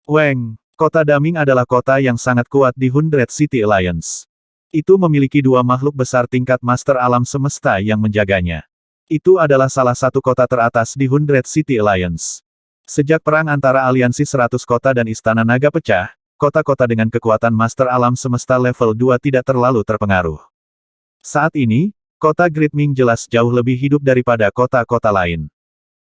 Weng, kota Daming adalah kota yang sangat kuat di Hundred City Alliance. Itu memiliki dua makhluk besar tingkat master alam semesta yang menjaganya. Itu adalah salah satu kota teratas di Hundred City Alliance. Sejak perang antara aliansi 100 kota dan Istana Naga pecah, kota-kota dengan kekuatan master alam semesta level 2 tidak terlalu terpengaruh. Saat ini, kota Great Ming jelas jauh lebih hidup daripada kota-kota lain.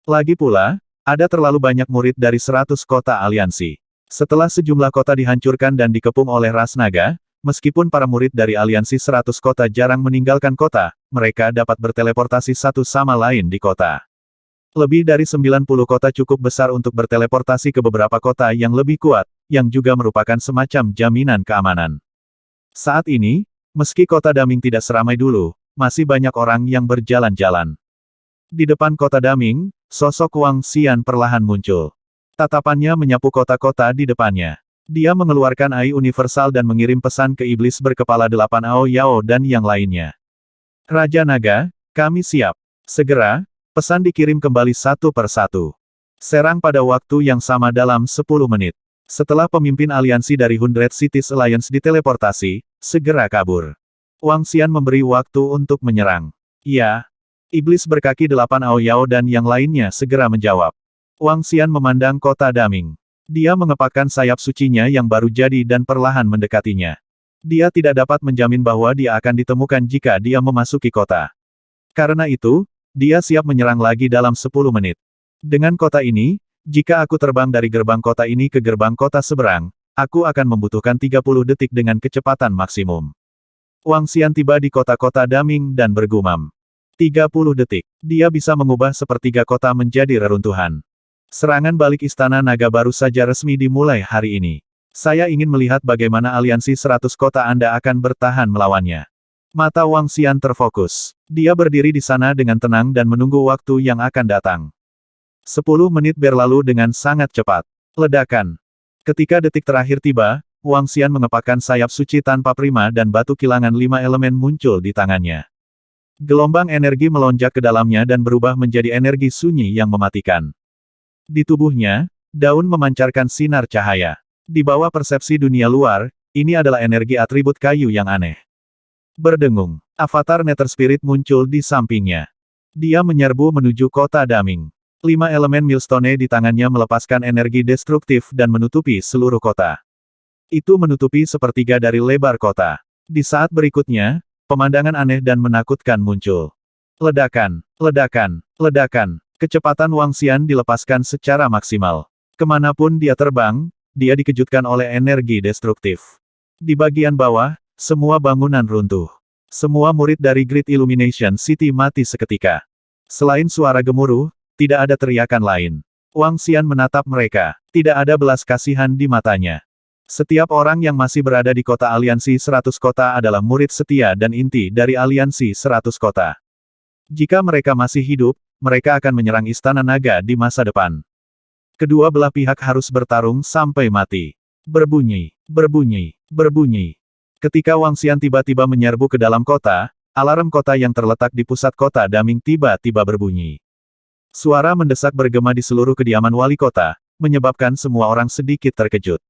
Lagi pula, ada terlalu banyak murid dari 100 kota aliansi. Setelah sejumlah kota dihancurkan dan dikepung oleh ras naga, meskipun para murid dari aliansi 100 kota jarang meninggalkan kota, mereka dapat berteleportasi satu sama lain di kota. Lebih dari 90 kota cukup besar untuk berteleportasi ke beberapa kota yang lebih kuat, yang juga merupakan semacam jaminan keamanan. Saat ini, meski kota Daming tidak seramai dulu, masih banyak orang yang berjalan-jalan. Di depan kota Daming, sosok Wang Xian perlahan muncul. Tatapannya menyapu kota-kota di depannya. Dia mengeluarkan AI universal dan mengirim pesan ke iblis berkepala 8 Ao Yao dan yang lainnya. Raja Naga, kami siap. Segera, pesan dikirim kembali satu per satu. Serang pada waktu yang sama dalam 10 menit. Setelah pemimpin aliansi dari Hundred Cities Alliance diteleportasi, segera kabur. Wang Xian memberi waktu untuk menyerang. Ya. Iblis berkaki 8 Ao Yao dan yang lainnya segera menjawab. Wang Xian memandang kota Daming. Dia mengepakkan sayap sucinya yang baru jadi dan perlahan mendekatinya. Dia tidak dapat menjamin bahwa dia akan ditemukan jika dia memasuki kota. Karena itu, dia siap menyerang lagi dalam 10 menit. Dengan kota ini, jika aku terbang dari gerbang kota ini ke gerbang kota seberang, aku akan membutuhkan 30 detik dengan kecepatan maksimum. Wang Xian tiba di kota-kota Daming dan bergumam. 30 detik. Dia bisa mengubah sepertiga kota menjadi reruntuhan. Serangan balik Istana Naga baru saja resmi dimulai hari ini. Saya ingin melihat bagaimana aliansi 100 kota Anda akan bertahan melawannya. Mata Wang Xian terfokus. Dia berdiri di sana dengan tenang dan menunggu waktu yang akan datang. 10 menit berlalu dengan sangat cepat. Ledakan. Ketika detik terakhir tiba, Wang Xian mengepakkan sayap suci tanpa prima dan batu kilangan 5 elemen muncul di tangannya. Gelombang energi melonjak ke dalamnya dan berubah menjadi energi sunyi yang mematikan. Di tubuhnya, daun memancarkan sinar cahaya. Di bawah persepsi dunia luar, ini adalah energi atribut kayu yang aneh. Berdengung, avatar Nether Spirit muncul di sampingnya. Dia menyerbu menuju kota Daming. 5 elemen Millstone di tangannya melepaskan energi destruktif dan menutupi seluruh kota. Itu menutupi sepertiga dari lebar kota. Di saat berikutnya, pemandangan aneh dan menakutkan muncul. Ledakan, ledakan, ledakan. Kecepatan Wang Xian dilepaskan secara maksimal. Kemanapun dia terbang, dia dikejutkan oleh energi destruktif. Di bagian bawah, semua bangunan runtuh. Semua murid dari Great Illumination City mati seketika. Selain suara gemuruh, tidak ada teriakan lain. Wang Xian menatap mereka. Tidak ada belas kasihan di matanya. Setiap orang yang masih berada di kota aliansi 100 kota adalah murid setia dan inti dari aliansi 100 kota. Jika mereka masih hidup, mereka akan menyerang Istana Naga di masa depan. Kedua belah pihak harus bertarung sampai mati. Berbunyi, berbunyi, berbunyi. Ketika Wang Xian tiba-tiba menyerbu ke dalam kota, alarm kota yang terletak di pusat kota Daming tiba-tiba berbunyi. Suara mendesak bergema di seluruh kediaman wali kota, menyebabkan semua orang sedikit terkejut.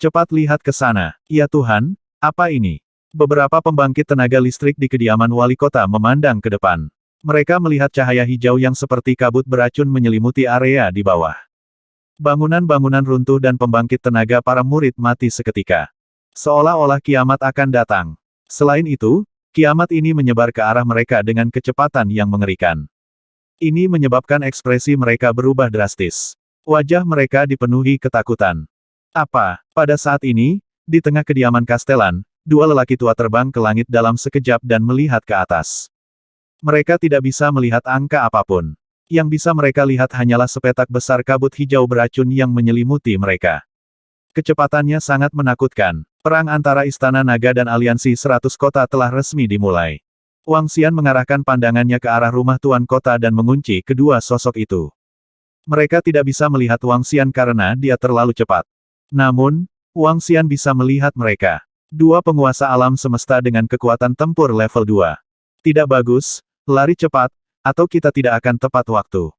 Cepat lihat ke sana. Ya Tuhan, apa ini? Beberapa pembangkit tenaga listrik di kediaman wali kota memandang ke depan. Mereka melihat cahaya hijau yang seperti kabut beracun menyelimuti area di bawah. Bangunan-bangunan runtuh dan pembangkit tenaga para murid mati seketika. Seolah-olah kiamat akan datang. Selain itu, kiamat ini menyebar ke arah mereka dengan kecepatan yang mengerikan. Ini menyebabkan ekspresi mereka berubah drastis. Wajah mereka dipenuhi ketakutan. Apa? Pada saat ini, di tengah kediaman Kastelan, dua lelaki tua terbang ke langit dalam sekejap dan melihat ke atas. Mereka tidak bisa melihat angka apapun. Yang bisa mereka lihat hanyalah sepetak besar kabut hijau beracun yang menyelimuti mereka. Kecepatannya sangat menakutkan. Perang antara Istana Naga dan Aliansi 100 Kota telah resmi dimulai. Wang Xian mengarahkan pandangannya ke arah rumah tuan kota dan mengunci kedua sosok itu. Mereka tidak bisa melihat Wang Xian karena dia terlalu cepat. Namun, Wang Xian bisa melihat mereka. Dua penguasa alam semesta dengan kekuatan tempur level 2. Tidak bagus, lari cepat, atau kita tidak akan tepat waktu.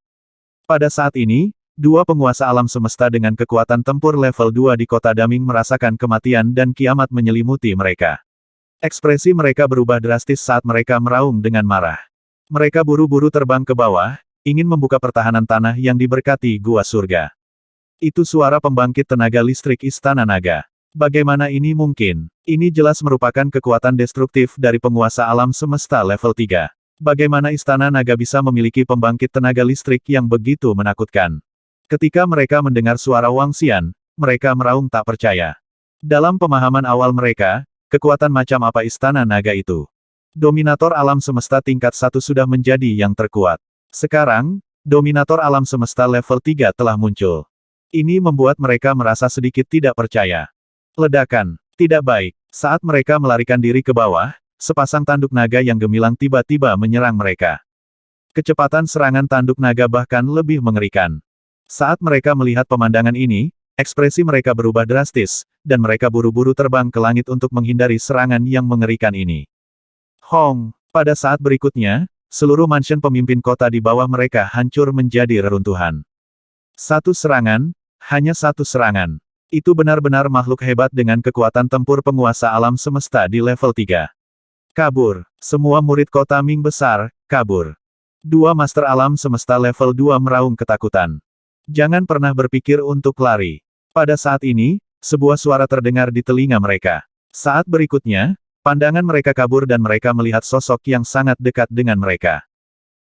Pada saat ini, Dua penguasa alam semesta dengan kekuatan tempur level 2 di kota Daming merasakan kematian dan kiamat menyelimuti mereka. Ekspresi mereka berubah drastis saat mereka meraung dengan marah. Mereka buru-buru terbang ke bawah, ingin membuka pertahanan tanah yang diberkati gua surga. Itu suara pembangkit tenaga listrik Istana Naga. Bagaimana ini mungkin? Ini jelas merupakan kekuatan destruktif dari penguasa alam semesta level 3. Bagaimana Istana Naga bisa memiliki pembangkit tenaga listrik yang begitu menakutkan? Ketika mereka mendengar suara Wang Xian, mereka meraung tak percaya. Dalam pemahaman awal mereka, kekuatan macam apa Istana Naga itu? Dominator alam semesta tingkat 1 sudah menjadi yang terkuat. Sekarang, Dominator alam semesta level 3 telah muncul. Ini membuat mereka merasa sedikit tidak percaya. Ledakan, tidak baik. Saat mereka melarikan diri ke bawah, sepasang tanduk naga yang gemilang tiba-tiba menyerang mereka. Kecepatan serangan tanduk naga bahkan lebih mengerikan. Saat mereka melihat pemandangan ini, ekspresi mereka berubah drastis, dan mereka buru-buru terbang ke langit untuk menghindari serangan yang mengerikan ini. Hong, pada saat berikutnya, seluruh mansion pemimpin kota di bawah mereka hancur menjadi reruntuhan. Satu serangan, hanya satu serangan. Itu benar-benar makhluk hebat dengan kekuatan tempur penguasa alam semesta di level 3. Kabur, semua murid kota Ming besar, kabur. Dua master alam semesta level 2 meraung ketakutan. Jangan pernah berpikir untuk lari. Pada saat ini, sebuah suara terdengar di telinga mereka. Saat berikutnya, pandangan mereka kabur dan mereka melihat sosok yang sangat dekat dengan mereka.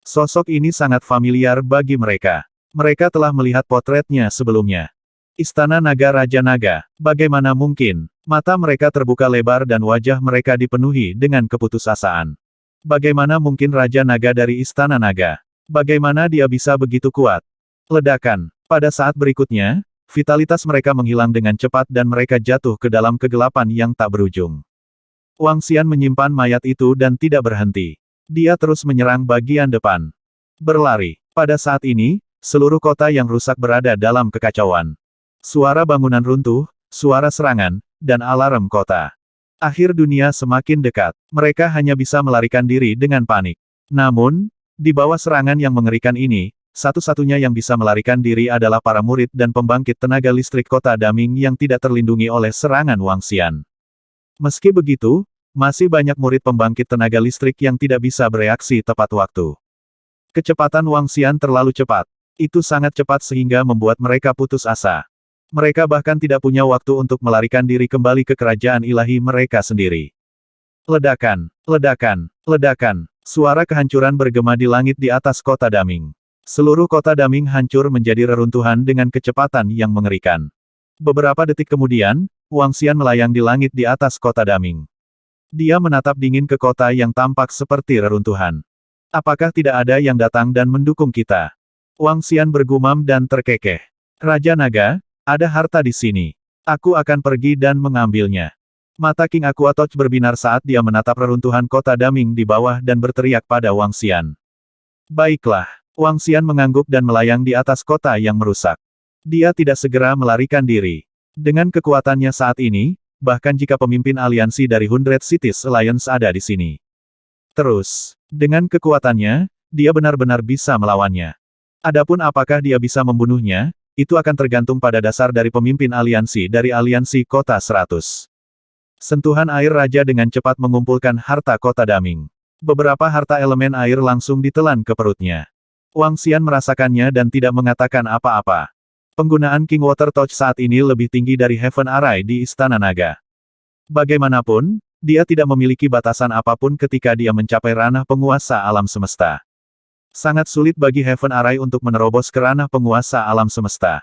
Sosok ini sangat familiar bagi mereka. Mereka telah melihat potretnya sebelumnya. Istana Naga Raja Naga, bagaimana mungkin? Mata mereka terbuka lebar dan wajah mereka dipenuhi dengan keputusasaan. Bagaimana mungkin Raja Naga dari Istana Naga? Bagaimana dia bisa begitu kuat? Ledakan. Pada saat berikutnya, vitalitas mereka menghilang dengan cepat dan mereka jatuh ke dalam kegelapan yang tak berujung. Wang Xian menyimpan mayat itu dan tidak berhenti. Dia terus menyerang bagian depan. Berlari. Pada saat ini, seluruh kota yang rusak berada dalam kekacauan. Suara bangunan runtuh, suara serangan, dan alarm kota. Akhir dunia semakin dekat. Mereka hanya bisa melarikan diri dengan panik. Namun, di bawah serangan yang mengerikan ini, satu-satunya yang bisa melarikan diri adalah para murid dan pembangkit tenaga listrik kota Daming yang tidak terlindungi oleh serangan Wang Xian. Meski begitu, masih banyak murid pembangkit tenaga listrik yang tidak bisa bereaksi tepat waktu. Kecepatan Wang Xian terlalu cepat. Itu sangat cepat sehingga membuat mereka putus asa. Mereka bahkan tidak punya waktu untuk melarikan diri kembali ke kerajaan ilahi mereka sendiri. Ledakan, ledakan, ledakan. Suara kehancuran bergema di langit di atas kota Daming. Seluruh kota Daming hancur menjadi reruntuhan dengan kecepatan yang mengerikan. Beberapa detik kemudian, Wang Xian melayang di langit di atas kota Daming. Dia menatap dingin ke kota yang tampak seperti reruntuhan. Apakah tidak ada yang datang dan mendukung kita? Wang Xian bergumam dan terkekeh. Raja Naga, ada harta di sini. Aku akan pergi dan mengambilnya. Mata King Aqua Touch berbinar saat dia menatap reruntuhan kota Daming di bawah dan berteriak pada Wang Xian. Baiklah. Wang Xian mengangguk dan melayang di atas kota yang merusak. Dia tidak segera melarikan diri. Dengan kekuatannya saat ini, bahkan jika pemimpin aliansi dari Hundred Cities Alliance ada di sini. Terus, dengan kekuatannya, dia benar-benar bisa melawannya. Adapun apakah dia bisa membunuhnya, itu akan tergantung pada dasar dari pemimpin aliansi dari aliansi Kota 100. Sentuhan air raja dengan cepat mengumpulkan harta kota Daming. Beberapa harta elemen air langsung ditelan ke perutnya. Wang Xian merasakannya dan tidak mengatakan apa-apa. Penggunaan King Water Touch saat ini lebih tinggi dari Heaven Array di Istana Naga. Bagaimanapun, dia tidak memiliki batasan apapun ketika dia mencapai ranah penguasa alam semesta. Sangat sulit bagi Heaven Array untuk menerobos ke ranah penguasa alam semesta.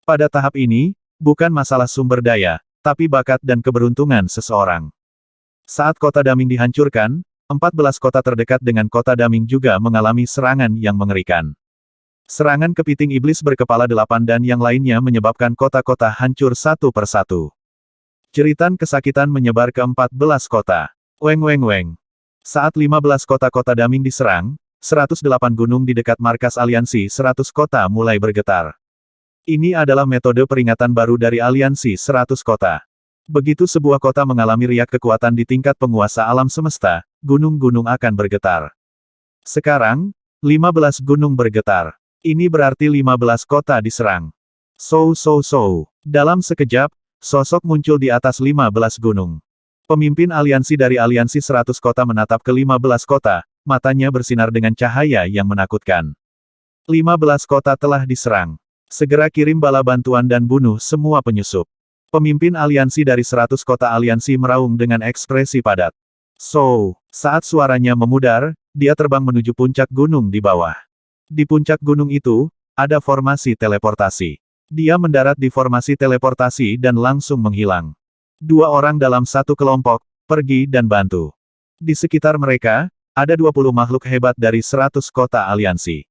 Pada tahap ini, bukan masalah sumber daya, tapi bakat dan keberuntungan seseorang. Saat kota Daming dihancurkan, 14 kota terdekat dengan kota Daming juga mengalami serangan yang mengerikan. Serangan kepiting iblis berkepala 8 dan yang lainnya menyebabkan kota-kota hancur satu persatu. Jeritan kesakitan menyebar ke 14 kota. Weng weng weng. Saat 15 kota-kota Daming diserang, 108 gunung di dekat markas aliansi 100 kota mulai bergetar. Ini adalah metode peringatan baru dari aliansi 100 kota. Begitu sebuah kota mengalami riak kekuatan di tingkat penguasa alam semesta, gunung-gunung akan bergetar. Sekarang, 15 gunung bergetar. Ini berarti 15 kota diserang. Dalam sekejap, sosok muncul di atas 15 gunung. Pemimpin aliansi dari aliansi 100 kota menatap ke 15 kota, matanya bersinar dengan cahaya yang menakutkan. 15 kota telah diserang. Segera kirim bala bantuan dan bunuh semua penyusup. Pemimpin aliansi dari 100 kota aliansi meraung dengan ekspresi padat. Saat suaranya memudar, dia terbang menuju puncak gunung di bawah. Di puncak gunung itu, ada formasi teleportasi. Dia mendarat di formasi teleportasi dan langsung menghilang. 2 orang dalam satu kelompok, pergi dan bantu. Di sekitar mereka, ada 20 makhluk hebat dari 100 kota aliansi.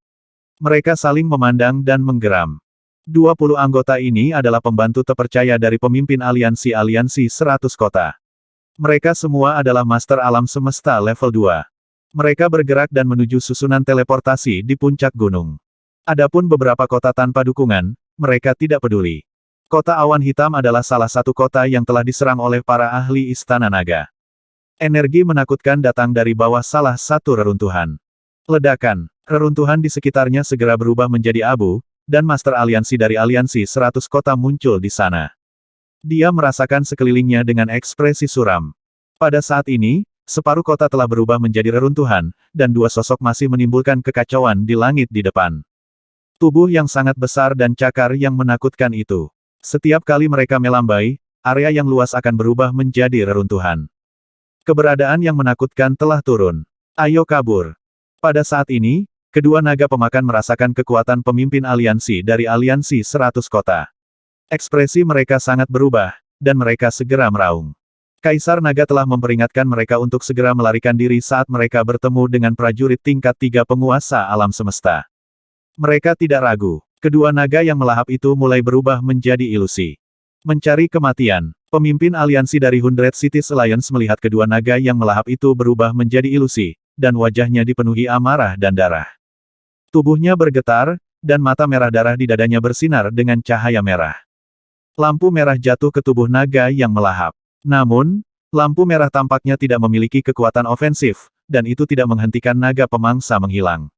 Mereka saling memandang dan menggeram. 20 anggota ini adalah pembantu terpercaya dari pemimpin aliansi 100 kota. Mereka semua adalah Master Alam Semesta level 2. Mereka bergerak dan menuju susunan teleportasi di puncak gunung. Adapun beberapa kota tanpa dukungan, mereka tidak peduli. Kota Awan Hitam adalah salah satu kota yang telah diserang oleh para ahli Istana Naga. Energi menakutkan datang dari bawah salah satu reruntuhan. Ledakan, reruntuhan di sekitarnya segera berubah menjadi abu, dan Master Aliansi dari aliansi 100 kota muncul di sana. Dia merasakan sekelilingnya dengan ekspresi suram. Pada saat ini, separuh kota telah berubah menjadi reruntuhan, dan 2 sosok masih menimbulkan kekacauan di langit di depan. Tubuh yang sangat besar dan cakar yang menakutkan itu. Setiap kali mereka melambai, area yang luas akan berubah menjadi reruntuhan. Keberadaan yang menakutkan telah turun. Ayo kabur. Pada saat ini, kedua naga pemakan merasakan kekuatan pemimpin aliansi dari aliansi 100 kota. Ekspresi mereka sangat berubah, dan mereka segera meraung. Kaisar Naga telah memperingatkan mereka untuk segera melarikan diri saat mereka bertemu dengan prajurit tingkat 3 penguasa alam semesta. Mereka tidak ragu. Kedua naga yang melahap itu mulai berubah menjadi ilusi. Mencari kematian. Pemimpin aliansi dari 100 Cities Alliance melihat kedua naga yang melahap itu berubah menjadi ilusi, dan wajahnya dipenuhi amarah dan darah. Tubuhnya bergetar, dan mata merah darah di dadanya bersinar dengan cahaya merah. Lampu merah jatuh ke tubuh naga yang melahap. Namun, lampu merah tampaknya tidak memiliki kekuatan ofensif, dan itu tidak menghentikan naga pemangsa menghilang.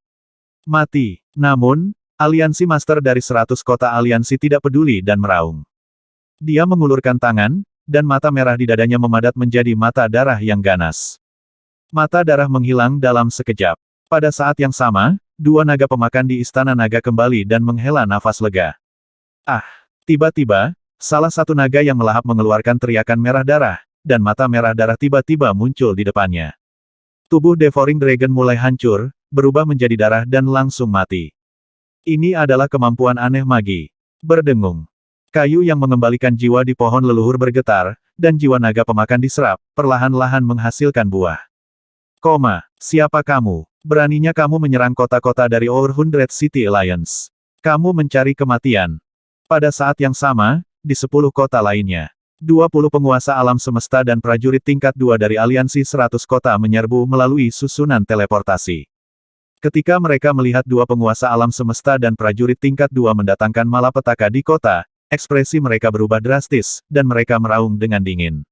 Mati. Namun, aliansi master dari 100 kota aliansi tidak peduli dan meraung. Dia mengulurkan tangan, dan mata merah di dadanya memadat menjadi mata darah yang ganas. Mata darah menghilang dalam sekejap. Pada saat yang sama, 2 naga pemakan di Istana Naga kembali dan menghela nafas lega. Tiba-tiba, salah satu naga yang melahap mengeluarkan teriakan merah darah, dan mata merah darah tiba-tiba muncul di depannya. Tubuh Devouring Dragon mulai hancur, berubah menjadi darah dan langsung mati. Ini adalah kemampuan aneh magi. Berdengung. Kayu yang mengembalikan jiwa di pohon leluhur bergetar, dan jiwa naga pemakan diserap, perlahan-lahan menghasilkan buah. Siapa kamu? Beraninya kamu menyerang kota-kota dari Our 100 City Alliance. Kamu mencari kematian. Pada saat yang sama, di 10 kota lainnya, 20 penguasa alam semesta dan prajurit tingkat 2 dari aliansi 100 kota menyerbu melalui susunan teleportasi. Ketika mereka melihat 2 penguasa alam semesta dan prajurit tingkat 2 mendatangkan malapetaka di kota, ekspresi mereka berubah drastis, dan mereka meraung dengan dingin.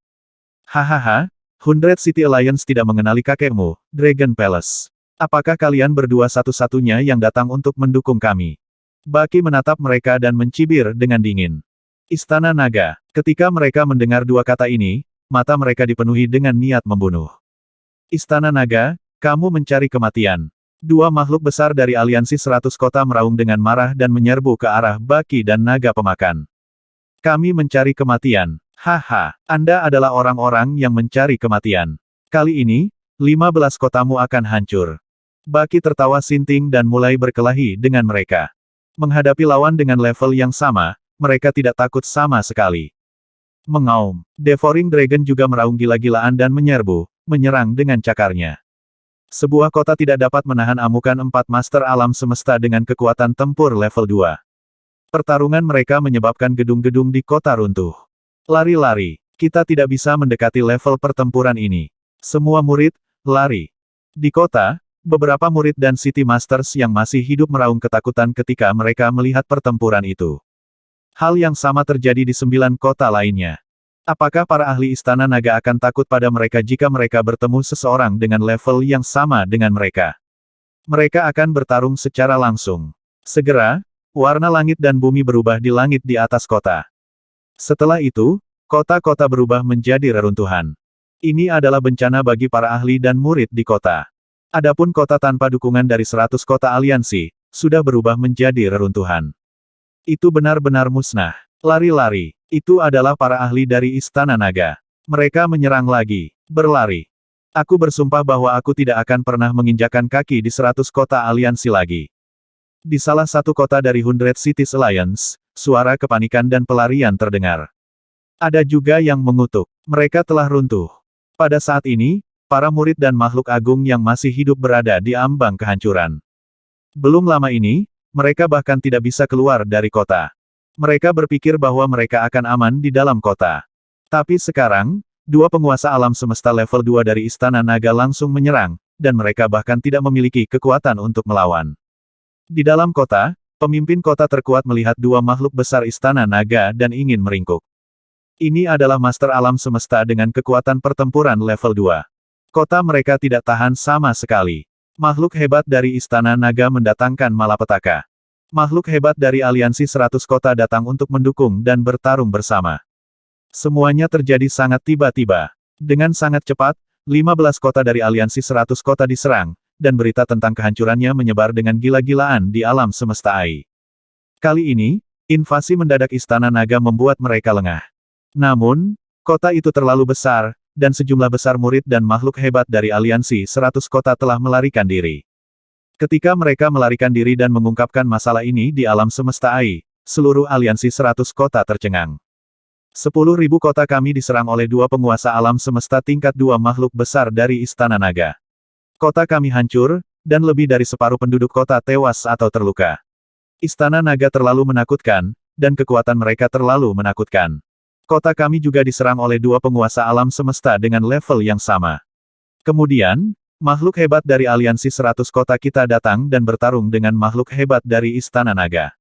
Hahaha, 100 City Alliance tidak mengenali kakekmu, Dragon Palace. Apakah kalian berdua satu-satunya yang datang untuk mendukung kami? Baki menatap mereka dan mencibir dengan dingin. Istana Naga. Ketika mereka mendengar 2 kata ini, mata mereka dipenuhi dengan niat membunuh. Istana Naga, kamu mencari kematian. 2 makhluk besar dari aliansi 100 kota meraung dengan marah dan menyerbu ke arah Baki dan naga pemakan. Kami mencari kematian. Haha, Anda adalah orang-orang yang mencari kematian. Kali ini, 15 kotamu akan hancur. Baki tertawa sinting dan mulai berkelahi dengan mereka. Menghadapi lawan dengan level yang sama, mereka tidak takut sama sekali. Mengaum. Devouring Dragon juga meraung gila-gilaan dan menyerang dengan cakarnya. Sebuah kota tidak dapat menahan amukan 4 master alam semesta dengan kekuatan tempur level 2. Pertarungan mereka menyebabkan gedung-gedung di kota runtuh. Lari-lari. Kita tidak bisa mendekati level pertempuran ini. Semua murid, lari. Di kota, beberapa murid dan City Masters yang masih hidup meraung ketakutan ketika mereka melihat pertempuran itu. Hal yang sama terjadi di 9 kota lainnya. Apakah para ahli Istana Naga akan takut pada mereka jika mereka bertemu seseorang dengan level yang sama dengan mereka? Mereka akan bertarung secara langsung. Segera, warna langit dan bumi berubah di langit di atas kota. Setelah itu, kota-kota berubah menjadi reruntuhan. Ini adalah bencana bagi para ahli dan murid di kota. Adapun kota tanpa dukungan dari 100 kota aliansi, sudah berubah menjadi reruntuhan. Itu benar-benar musnah. Lari-lari. Itu adalah para ahli dari Istana Naga. Mereka menyerang lagi. Berlari. Aku bersumpah bahwa aku tidak akan pernah menginjakan kaki di 100 kota aliansi lagi. Di salah satu kota dari 100 Cities Alliance, suara kepanikan dan pelarian terdengar. Ada juga yang mengutuk. Mereka telah runtuh. Pada saat ini, para murid dan makhluk agung yang masih hidup berada di ambang kehancuran. Belum lama ini, mereka bahkan tidak bisa keluar dari kota. Mereka berpikir bahwa mereka akan aman di dalam kota. Tapi sekarang, dua penguasa alam semesta level 2 dari Istana Naga langsung menyerang, dan mereka bahkan tidak memiliki kekuatan untuk melawan. Di dalam kota, pemimpin kota terkuat melihat dua makhluk besar Istana Naga dan ingin meringkuk. Ini adalah Master Alam Semesta dengan kekuatan pertempuran level 2. Kota mereka tidak tahan sama sekali. Makhluk hebat dari Istana Naga mendatangkan malapetaka. Makhluk hebat dari aliansi 100 kota datang untuk mendukung dan bertarung bersama. Semuanya terjadi sangat tiba-tiba. Dengan sangat cepat, 15 kota dari aliansi 100 kota diserang, dan berita tentang kehancurannya menyebar dengan gila-gilaan di alam semesta AI. Kali ini, invasi mendadak Istana Naga membuat mereka lengah. Namun, kota itu terlalu besar, dan sejumlah besar murid dan makhluk hebat dari aliansi 100 kota telah melarikan diri. Ketika mereka melarikan diri dan mengungkapkan masalah ini di alam semesta AI, seluruh aliansi 100 kota tercengang. 10.000 kota kami diserang oleh dua penguasa alam semesta tingkat 2 makhluk besar dari Istana Naga. Kota kami hancur, dan lebih dari separuh penduduk kota tewas atau terluka. Istana Naga terlalu menakutkan, dan kekuatan mereka terlalu menakutkan. Kota kami juga diserang oleh dua penguasa alam semesta dengan level yang sama. Kemudian, makhluk hebat dari aliansi 100 kota kita datang dan bertarung dengan makhluk hebat dari Istana Naga.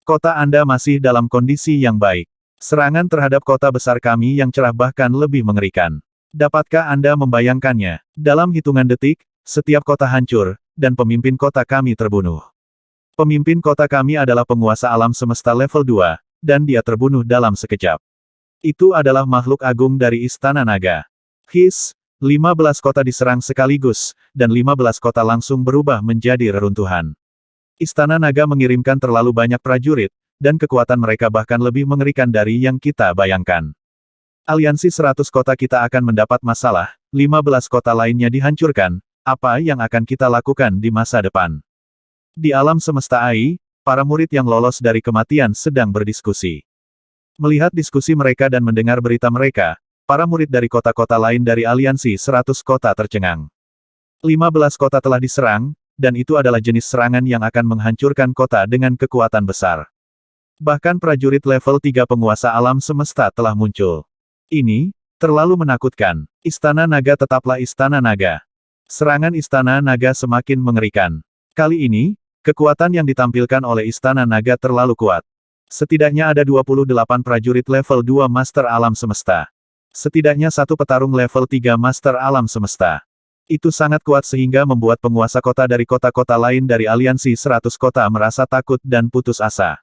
Kota Anda masih dalam kondisi yang baik. Serangan terhadap kota besar kami yang cerah bahkan lebih mengerikan. Dapatkah Anda membayangkannya? Dalam hitungan detik, setiap kota hancur, dan pemimpin kota kami terbunuh. Pemimpin kota kami adalah penguasa alam semesta level 2, dan dia terbunuh dalam sekejap. Itu adalah makhluk agung dari Istana Naga. 15 kota diserang sekaligus, dan 15 kota langsung berubah menjadi reruntuhan. Istana Naga mengirimkan terlalu banyak prajurit, dan kekuatan mereka bahkan lebih mengerikan dari yang kita bayangkan. Aliansi 100 kota kita akan mendapat masalah, 15 kota lainnya dihancurkan, apa yang akan kita lakukan di masa depan? Di alam semesta AI, para murid yang lolos dari kematian sedang berdiskusi. Melihat diskusi mereka dan mendengar berita mereka, para murid dari kota-kota lain dari aliansi 100 kota tercengang. 15 kota telah diserang, dan itu adalah jenis serangan yang akan menghancurkan kota dengan kekuatan besar. Bahkan prajurit level 3 penguasa alam semesta telah muncul. Ini terlalu menakutkan. Istana Naga tetaplah Istana Naga. Serangan Istana Naga semakin mengerikan. Kali ini, kekuatan yang ditampilkan oleh Istana Naga terlalu kuat. Setidaknya ada 28 prajurit level 2 Master Alam Semesta. Setidaknya satu petarung level 3 Master Alam Semesta. Itu sangat kuat sehingga membuat penguasa kota dari kota-kota lain dari aliansi 100 kota merasa takut dan putus asa.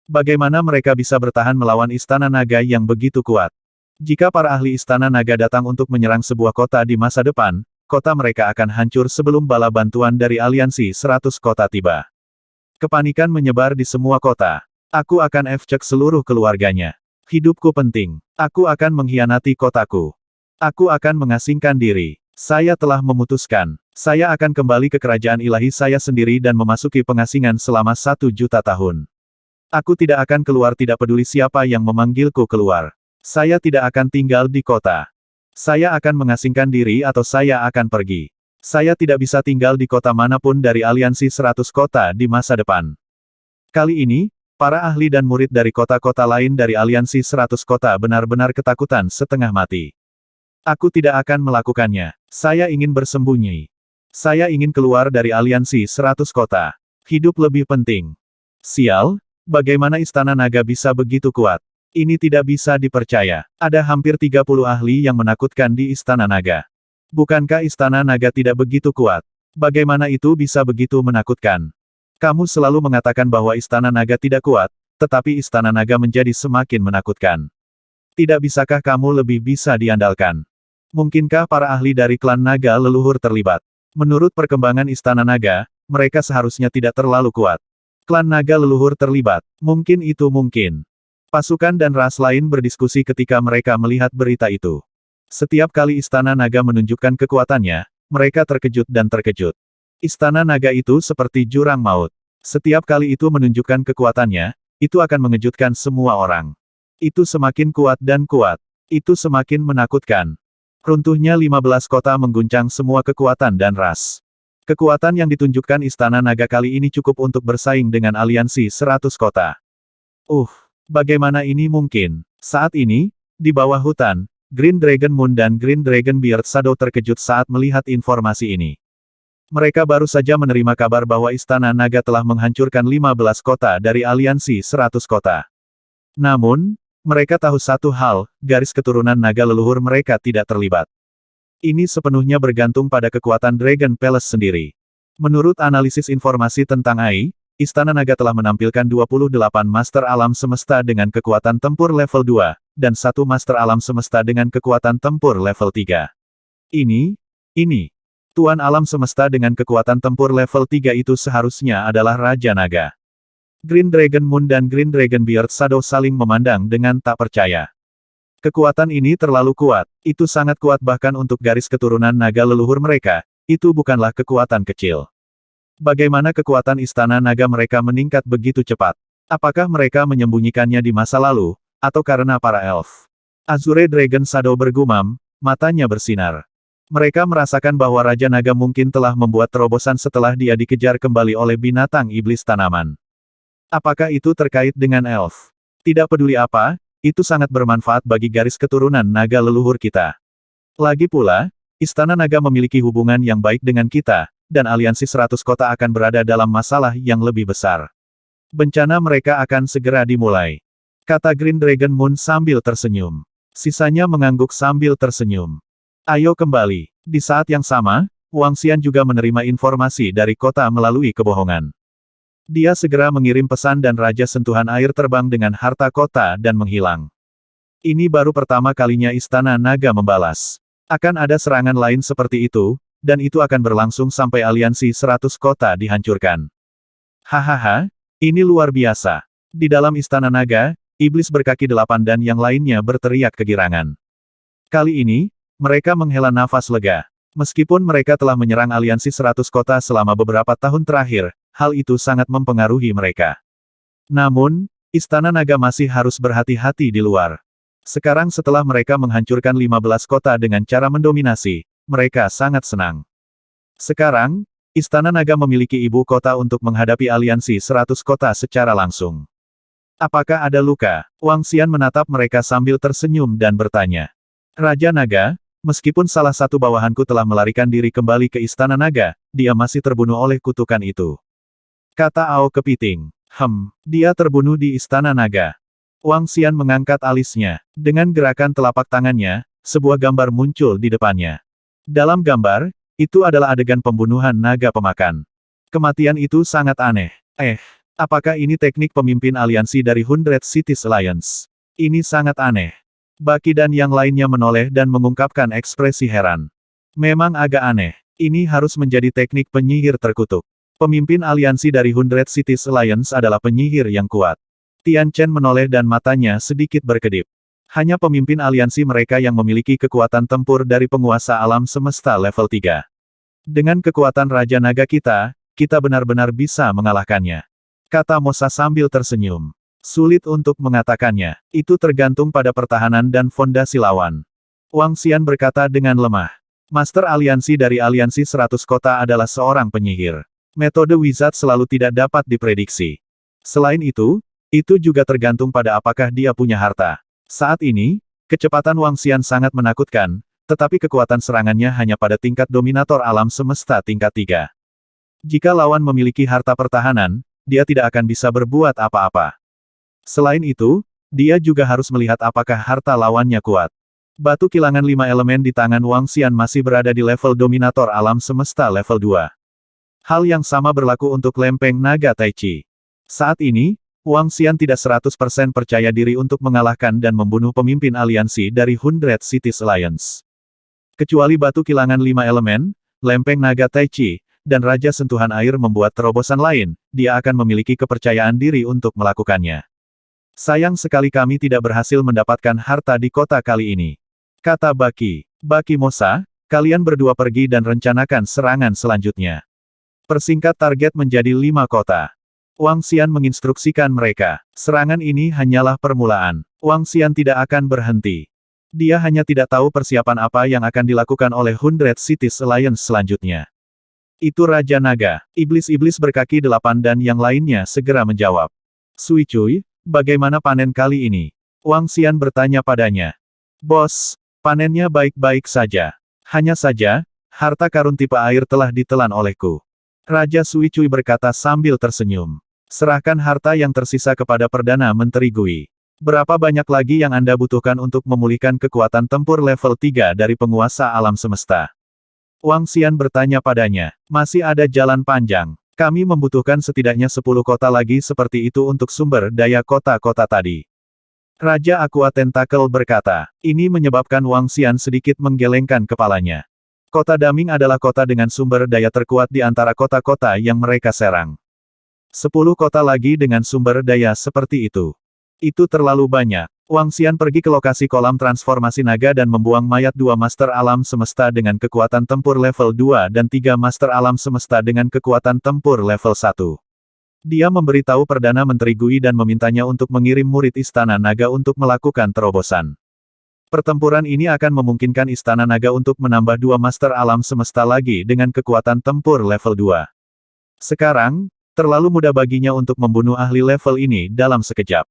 Bagaimana mereka bisa bertahan melawan Istana Naga yang begitu kuat? Jika para ahli Istana Naga datang untuk menyerang sebuah kota di masa depan, kota mereka akan hancur sebelum bala bantuan dari aliansi 100 kota tiba. Kepanikan menyebar di semua kota. Aku akan F-cek seluruh keluarganya. Hidupku penting. Aku akan mengkhianati kotaku. Aku akan mengasingkan diri. Saya telah memutuskan. Saya akan kembali ke kerajaan ilahi saya sendiri dan memasuki pengasingan selama 1 juta tahun. Aku tidak akan keluar tidak peduli siapa yang memanggilku keluar. Saya tidak akan tinggal di kota. Saya akan mengasingkan diri atau saya akan pergi. Saya tidak bisa tinggal di kota manapun dari aliansi 100 kota di masa depan. Kali ini, para ahli dan murid dari kota-kota lain dari aliansi 100 kota benar-benar ketakutan setengah mati. Aku tidak akan melakukannya. Saya ingin bersembunyi. Saya ingin keluar dari aliansi 100 kota. Hidup lebih penting. Sial, bagaimana Istana Naga bisa begitu kuat? Ini tidak bisa dipercaya. Ada hampir 30 ahli yang menakutkan di Istana Naga. Bukankah Istana Naga tidak begitu kuat? Bagaimana itu bisa begitu menakutkan? Kamu selalu mengatakan bahwa Istana Naga tidak kuat, tetapi Istana Naga menjadi semakin menakutkan. Tidak bisakah kamu lebih bisa diandalkan? Mungkinkah para ahli dari klan naga leluhur terlibat? Menurut perkembangan Istana Naga, mereka seharusnya tidak terlalu kuat. Klan naga leluhur terlibat, mungkin itu mungkin. Pasukan dan ras lain berdiskusi ketika mereka melihat berita itu. Setiap kali Istana Naga menunjukkan kekuatannya, mereka terkejut dan terkejut. Istana Naga itu seperti jurang maut. Setiap kali itu menunjukkan kekuatannya, itu akan mengejutkan semua orang. Itu semakin kuat dan kuat. Itu semakin menakutkan. Runtuhnya 15 kota mengguncang semua kekuatan dan ras. Kekuatan yang ditunjukkan Istana Naga kali ini cukup untuk bersaing dengan aliansi 100 kota. Bagaimana ini mungkin? Saat ini, di bawah hutan, Green Dragon Moon dan Green Dragon Beard Shadow terkejut saat melihat informasi ini. Mereka baru saja menerima kabar bahwa Istana Naga telah menghancurkan 15 kota dari aliansi 100 kota. Namun, mereka tahu satu hal, garis keturunan naga leluhur mereka tidak terlibat. Ini sepenuhnya bergantung pada kekuatan Dragon Palace sendiri. Menurut analisis informasi tentang AI, Istana Naga telah menampilkan 28 Master Alam Semesta dengan kekuatan tempur level 2, dan 1 Master Alam Semesta dengan kekuatan tempur level 3. Ini. Tuan alam semesta dengan kekuatan tempur level 3 itu seharusnya adalah Raja Naga. Green Dragon Moon dan Green Dragon Beard Shadow saling memandang dengan tak percaya. Kekuatan ini terlalu kuat, itu sangat kuat bahkan untuk garis keturunan naga leluhur mereka, itu bukanlah kekuatan kecil. Bagaimana kekuatan Istana Naga mereka meningkat begitu cepat? Apakah mereka menyembunyikannya di masa lalu, atau karena para elf? Azure Dragon Shadow bergumam, matanya bersinar. Mereka merasakan bahwa Raja Naga mungkin telah membuat terobosan setelah dia dikejar kembali oleh binatang iblis tanaman. Apakah itu terkait dengan elf? Tidak peduli apa, itu sangat bermanfaat bagi garis keturunan naga leluhur kita. Lagi pula, Istana Naga memiliki hubungan yang baik dengan kita, dan aliansi 100 kota akan berada dalam masalah yang lebih besar. Bencana mereka akan segera dimulai. Kata Green Dragon Moon sambil tersenyum. Sisanya mengangguk sambil tersenyum. Ayo kembali. Di saat yang sama, Wang Xian juga menerima informasi dari kota melalui kebohongan. Dia segera mengirim pesan dan Raja Sentuhan Air terbang dengan harta kota dan menghilang. Ini baru pertama kalinya Istana Naga membalas. Akan ada serangan lain seperti itu, dan itu akan berlangsung sampai aliansi 100 kota dihancurkan. Hahaha, ini luar biasa. Di dalam Istana Naga, Iblis berkaki 8 dan yang lainnya berteriak kegirangan. Kali ini, mereka menghela nafas lega. Meskipun mereka telah menyerang aliansi 100 kota selama beberapa tahun terakhir, hal itu sangat mempengaruhi mereka. Namun, Istana Naga masih harus berhati-hati di luar. Sekarang setelah mereka menghancurkan 15 kota dengan cara mendominasi, mereka sangat senang. Sekarang, Istana Naga memiliki ibu kota untuk menghadapi aliansi 100 kota secara langsung. Apakah ada luka? Wang Xian menatap mereka sambil tersenyum dan bertanya. Raja Naga, meskipun salah satu bawahanku telah melarikan diri kembali ke Istana Naga, dia masih terbunuh oleh kutukan itu. Kata Ao Kepiting. Dia terbunuh di Istana Naga. Wang Xian mengangkat alisnya. Dengan gerakan telapak tangannya, sebuah gambar muncul di depannya. Dalam gambar, itu adalah adegan pembunuhan naga pemakan. Kematian itu sangat aneh. Apakah ini teknik pemimpin aliansi dari 100 Cities Alliance? Ini sangat aneh. Baki dan yang lainnya menoleh dan mengungkapkan ekspresi heran. Memang agak aneh. Ini harus menjadi teknik penyihir terkutuk. Pemimpin aliansi dari 100 Cities Alliance adalah penyihir yang kuat. Tian Chen menoleh dan matanya sedikit berkedip. Hanya pemimpin aliansi mereka yang memiliki kekuatan tempur dari penguasa alam semesta level 3. Dengan kekuatan Raja Naga kita benar-benar bisa mengalahkannya. Kata Mosa sambil tersenyum. Sulit untuk mengatakannya. Itu tergantung pada pertahanan dan fondasi lawan. Wang Xian berkata dengan lemah. Master aliansi dari aliansi 100 kota adalah seorang penyihir. Metode wizard selalu tidak dapat diprediksi. Selain itu juga tergantung pada apakah dia punya harta. Saat ini, kecepatan Wang Xian sangat menakutkan, tetapi kekuatan serangannya hanya pada tingkat dominator alam semesta tingkat 3. Jika lawan memiliki harta pertahanan, dia tidak akan bisa berbuat apa-apa. Selain itu, dia juga harus melihat apakah harta lawannya kuat. Batu kilangan 5 elemen di tangan Wang Xian masih berada di level dominator alam semesta level 2. Hal yang sama berlaku untuk lempeng naga Taichi. Saat ini, Wang Xian tidak 100% percaya diri untuk mengalahkan dan membunuh pemimpin aliansi dari Hundred Cities Alliance. Kecuali batu kilangan 5 elemen, lempeng naga Taichi, dan Raja Sentuhan Air membuat terobosan lain, dia akan memiliki kepercayaan diri untuk melakukannya. Sayang sekali kami tidak berhasil mendapatkan harta di kota kali ini. Kata Baki. Baki Mosa, kalian berdua pergi dan rencanakan serangan selanjutnya. Persingkat target menjadi 5 kota. Wang Xian menginstruksikan mereka. Serangan ini hanyalah permulaan. Wang Xian tidak akan berhenti. Dia hanya tidak tahu persiapan apa yang akan dilakukan oleh Hundred Cities Alliance selanjutnya. Itu Raja Naga, iblis-iblis berkaki 8 dan yang lainnya segera menjawab. Sui Cui, bagaimana panen kali ini? Wang Xian bertanya padanya. Bos, panennya baik-baik saja. Hanya saja, harta karun tipe air telah ditelan olehku. Raja Sui Cui berkata sambil tersenyum. Serahkan harta yang tersisa kepada Perdana Menteri Gui. Berapa banyak lagi yang Anda butuhkan untuk memulihkan kekuatan tempur level 3 dari penguasa alam semesta? Wang Xian bertanya padanya. Masih ada jalan panjang. Kami membutuhkan setidaknya 10 kota lagi seperti itu untuk sumber daya kota-kota tadi. Raja Aqua Tentacle berkata. Ini menyebabkan Wang Xian sedikit menggelengkan kepalanya. Kota Daming adalah kota dengan sumber daya terkuat di antara kota-kota yang mereka serang. 10 kota lagi dengan sumber daya seperti itu. Itu terlalu banyak. Wang Xian pergi ke lokasi kolam transformasi naga dan membuang mayat 2 Master Alam Semesta dengan kekuatan tempur level 2 dan 3 Master Alam Semesta dengan kekuatan tempur level 1. Dia memberitahu Perdana Menteri Gui dan memintanya untuk mengirim murid Istana Naga untuk melakukan terobosan. Pertempuran ini akan memungkinkan Istana Naga untuk menambah 2 Master Alam Semesta lagi dengan kekuatan tempur level 2. Sekarang, terlalu mudah baginya untuk membunuh ahli level ini dalam sekejap.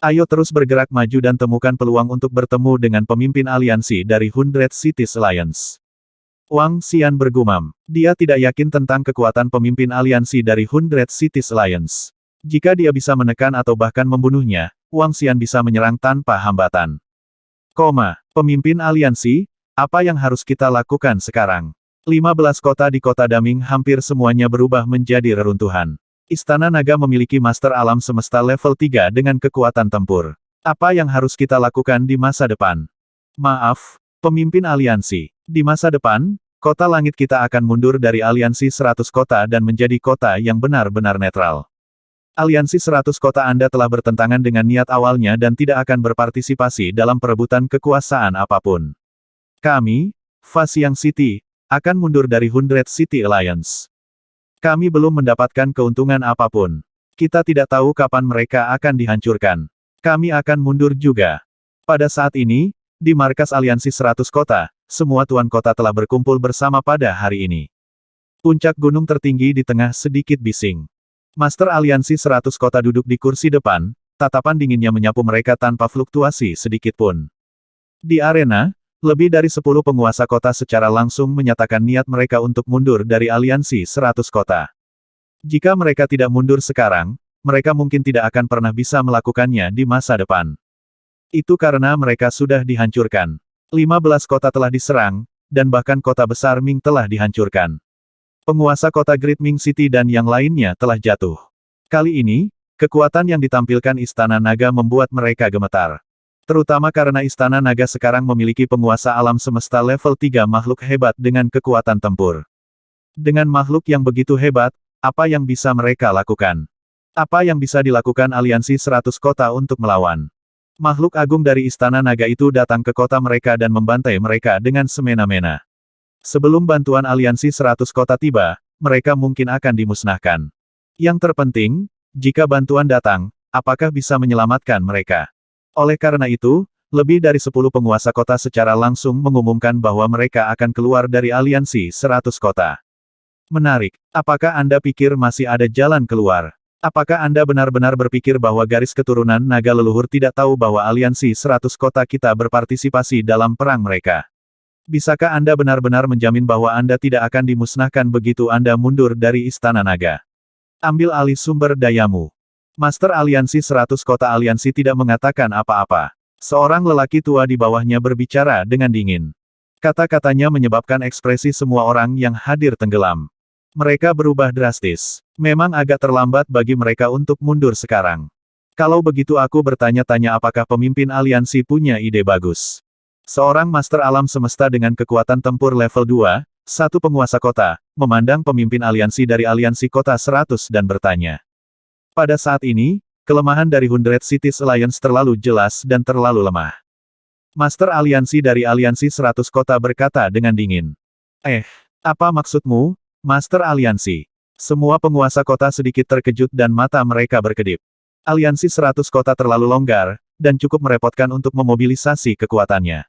Ayo terus bergerak maju dan temukan peluang untuk bertemu dengan pemimpin aliansi dari Hundred Cities Alliance. Wang Xian bergumam. Dia tidak yakin tentang kekuatan pemimpin aliansi dari Hundred Cities Alliance. Jika dia bisa menekan atau bahkan membunuhnya, Wang Xian bisa menyerang tanpa hambatan. Pemimpin aliansi, apa yang harus kita lakukan sekarang? 15 kota di kota Daming hampir semuanya berubah menjadi reruntuhan. Istana Naga memiliki Master Alam Semesta level 3 dengan kekuatan tempur. Apa yang harus kita lakukan di masa depan? Maaf, pemimpin aliansi. Di masa depan, kota langit kita akan mundur dari aliansi 100 kota dan menjadi kota yang benar-benar netral. Aliansi 100 kota Anda telah bertentangan dengan niat awalnya dan tidak akan berpartisipasi dalam perebutan kekuasaan apapun. Kami, Fasiang City, akan mundur dari Hundred City Alliance. Kami belum mendapatkan keuntungan apapun. Kita tidak tahu kapan mereka akan dihancurkan. Kami akan mundur juga. Pada saat ini, di markas aliansi 100 kota, semua tuan kota telah berkumpul bersama pada hari ini. Puncak gunung tertinggi di tengah sedikit bising. Master aliansi 100 kota duduk di kursi depan, tatapan dinginnya menyapu mereka tanpa fluktuasi sedikit pun. Di arena, lebih dari 10 penguasa kota secara langsung menyatakan niat mereka untuk mundur dari aliansi 100 kota. Jika mereka tidak mundur sekarang, mereka mungkin tidak akan pernah bisa melakukannya di masa depan. Itu karena mereka sudah dihancurkan. 15 kota telah diserang, dan bahkan kota besar Ming telah dihancurkan. Penguasa kota Great Ming City dan yang lainnya telah jatuh. Kali ini, kekuatan yang ditampilkan Istana Naga membuat mereka gemetar. Terutama karena Istana Naga sekarang memiliki penguasa alam semesta level 3 makhluk hebat dengan kekuatan tempur. Dengan makhluk yang begitu hebat, apa yang bisa mereka lakukan? Apa yang bisa dilakukan aliansi 100 kota untuk melawan? Makhluk agung dari Istana Naga itu datang ke kota mereka dan membantai mereka dengan semena-mena. Sebelum bantuan aliansi 100 kota tiba, mereka mungkin akan dimusnahkan. Yang terpenting, jika bantuan datang, apakah bisa menyelamatkan mereka? Oleh karena itu, lebih dari 10 penguasa kota secara langsung mengumumkan bahwa mereka akan keluar dari aliansi 100 kota. Menarik, apakah Anda pikir masih ada jalan keluar? Apakah Anda benar-benar berpikir bahwa garis keturunan naga leluhur tidak tahu bahwa aliansi 100 kota kita berpartisipasi dalam perang mereka? Bisakah Anda benar-benar menjamin bahwa Anda tidak akan dimusnahkan begitu Anda mundur dari Istana Naga? Ambil alih sumber dayamu. Master Aliansi 100 Kota Aliansi tidak mengatakan apa-apa. Seorang lelaki tua di bawahnya berbicara dengan dingin. Kata-katanya menyebabkan ekspresi semua orang yang hadir tenggelam. Mereka berubah drastis. Memang agak terlambat bagi mereka untuk mundur sekarang. Kalau begitu aku bertanya-tanya apakah pemimpin aliansi punya ide bagus. Seorang master alam semesta dengan kekuatan tempur level 2, satu penguasa kota, memandang pemimpin aliansi dari aliansi kota 100 dan bertanya. Pada saat ini, kelemahan dari 100 Cities Alliance terlalu jelas dan terlalu lemah. Master aliansi dari aliansi 100 kota berkata dengan dingin. Apa maksudmu, Master aliansi? Semua penguasa kota sedikit terkejut dan mata mereka berkedip. Aliansi 100 kota terlalu longgar, dan cukup merepotkan untuk memobilisasi kekuatannya.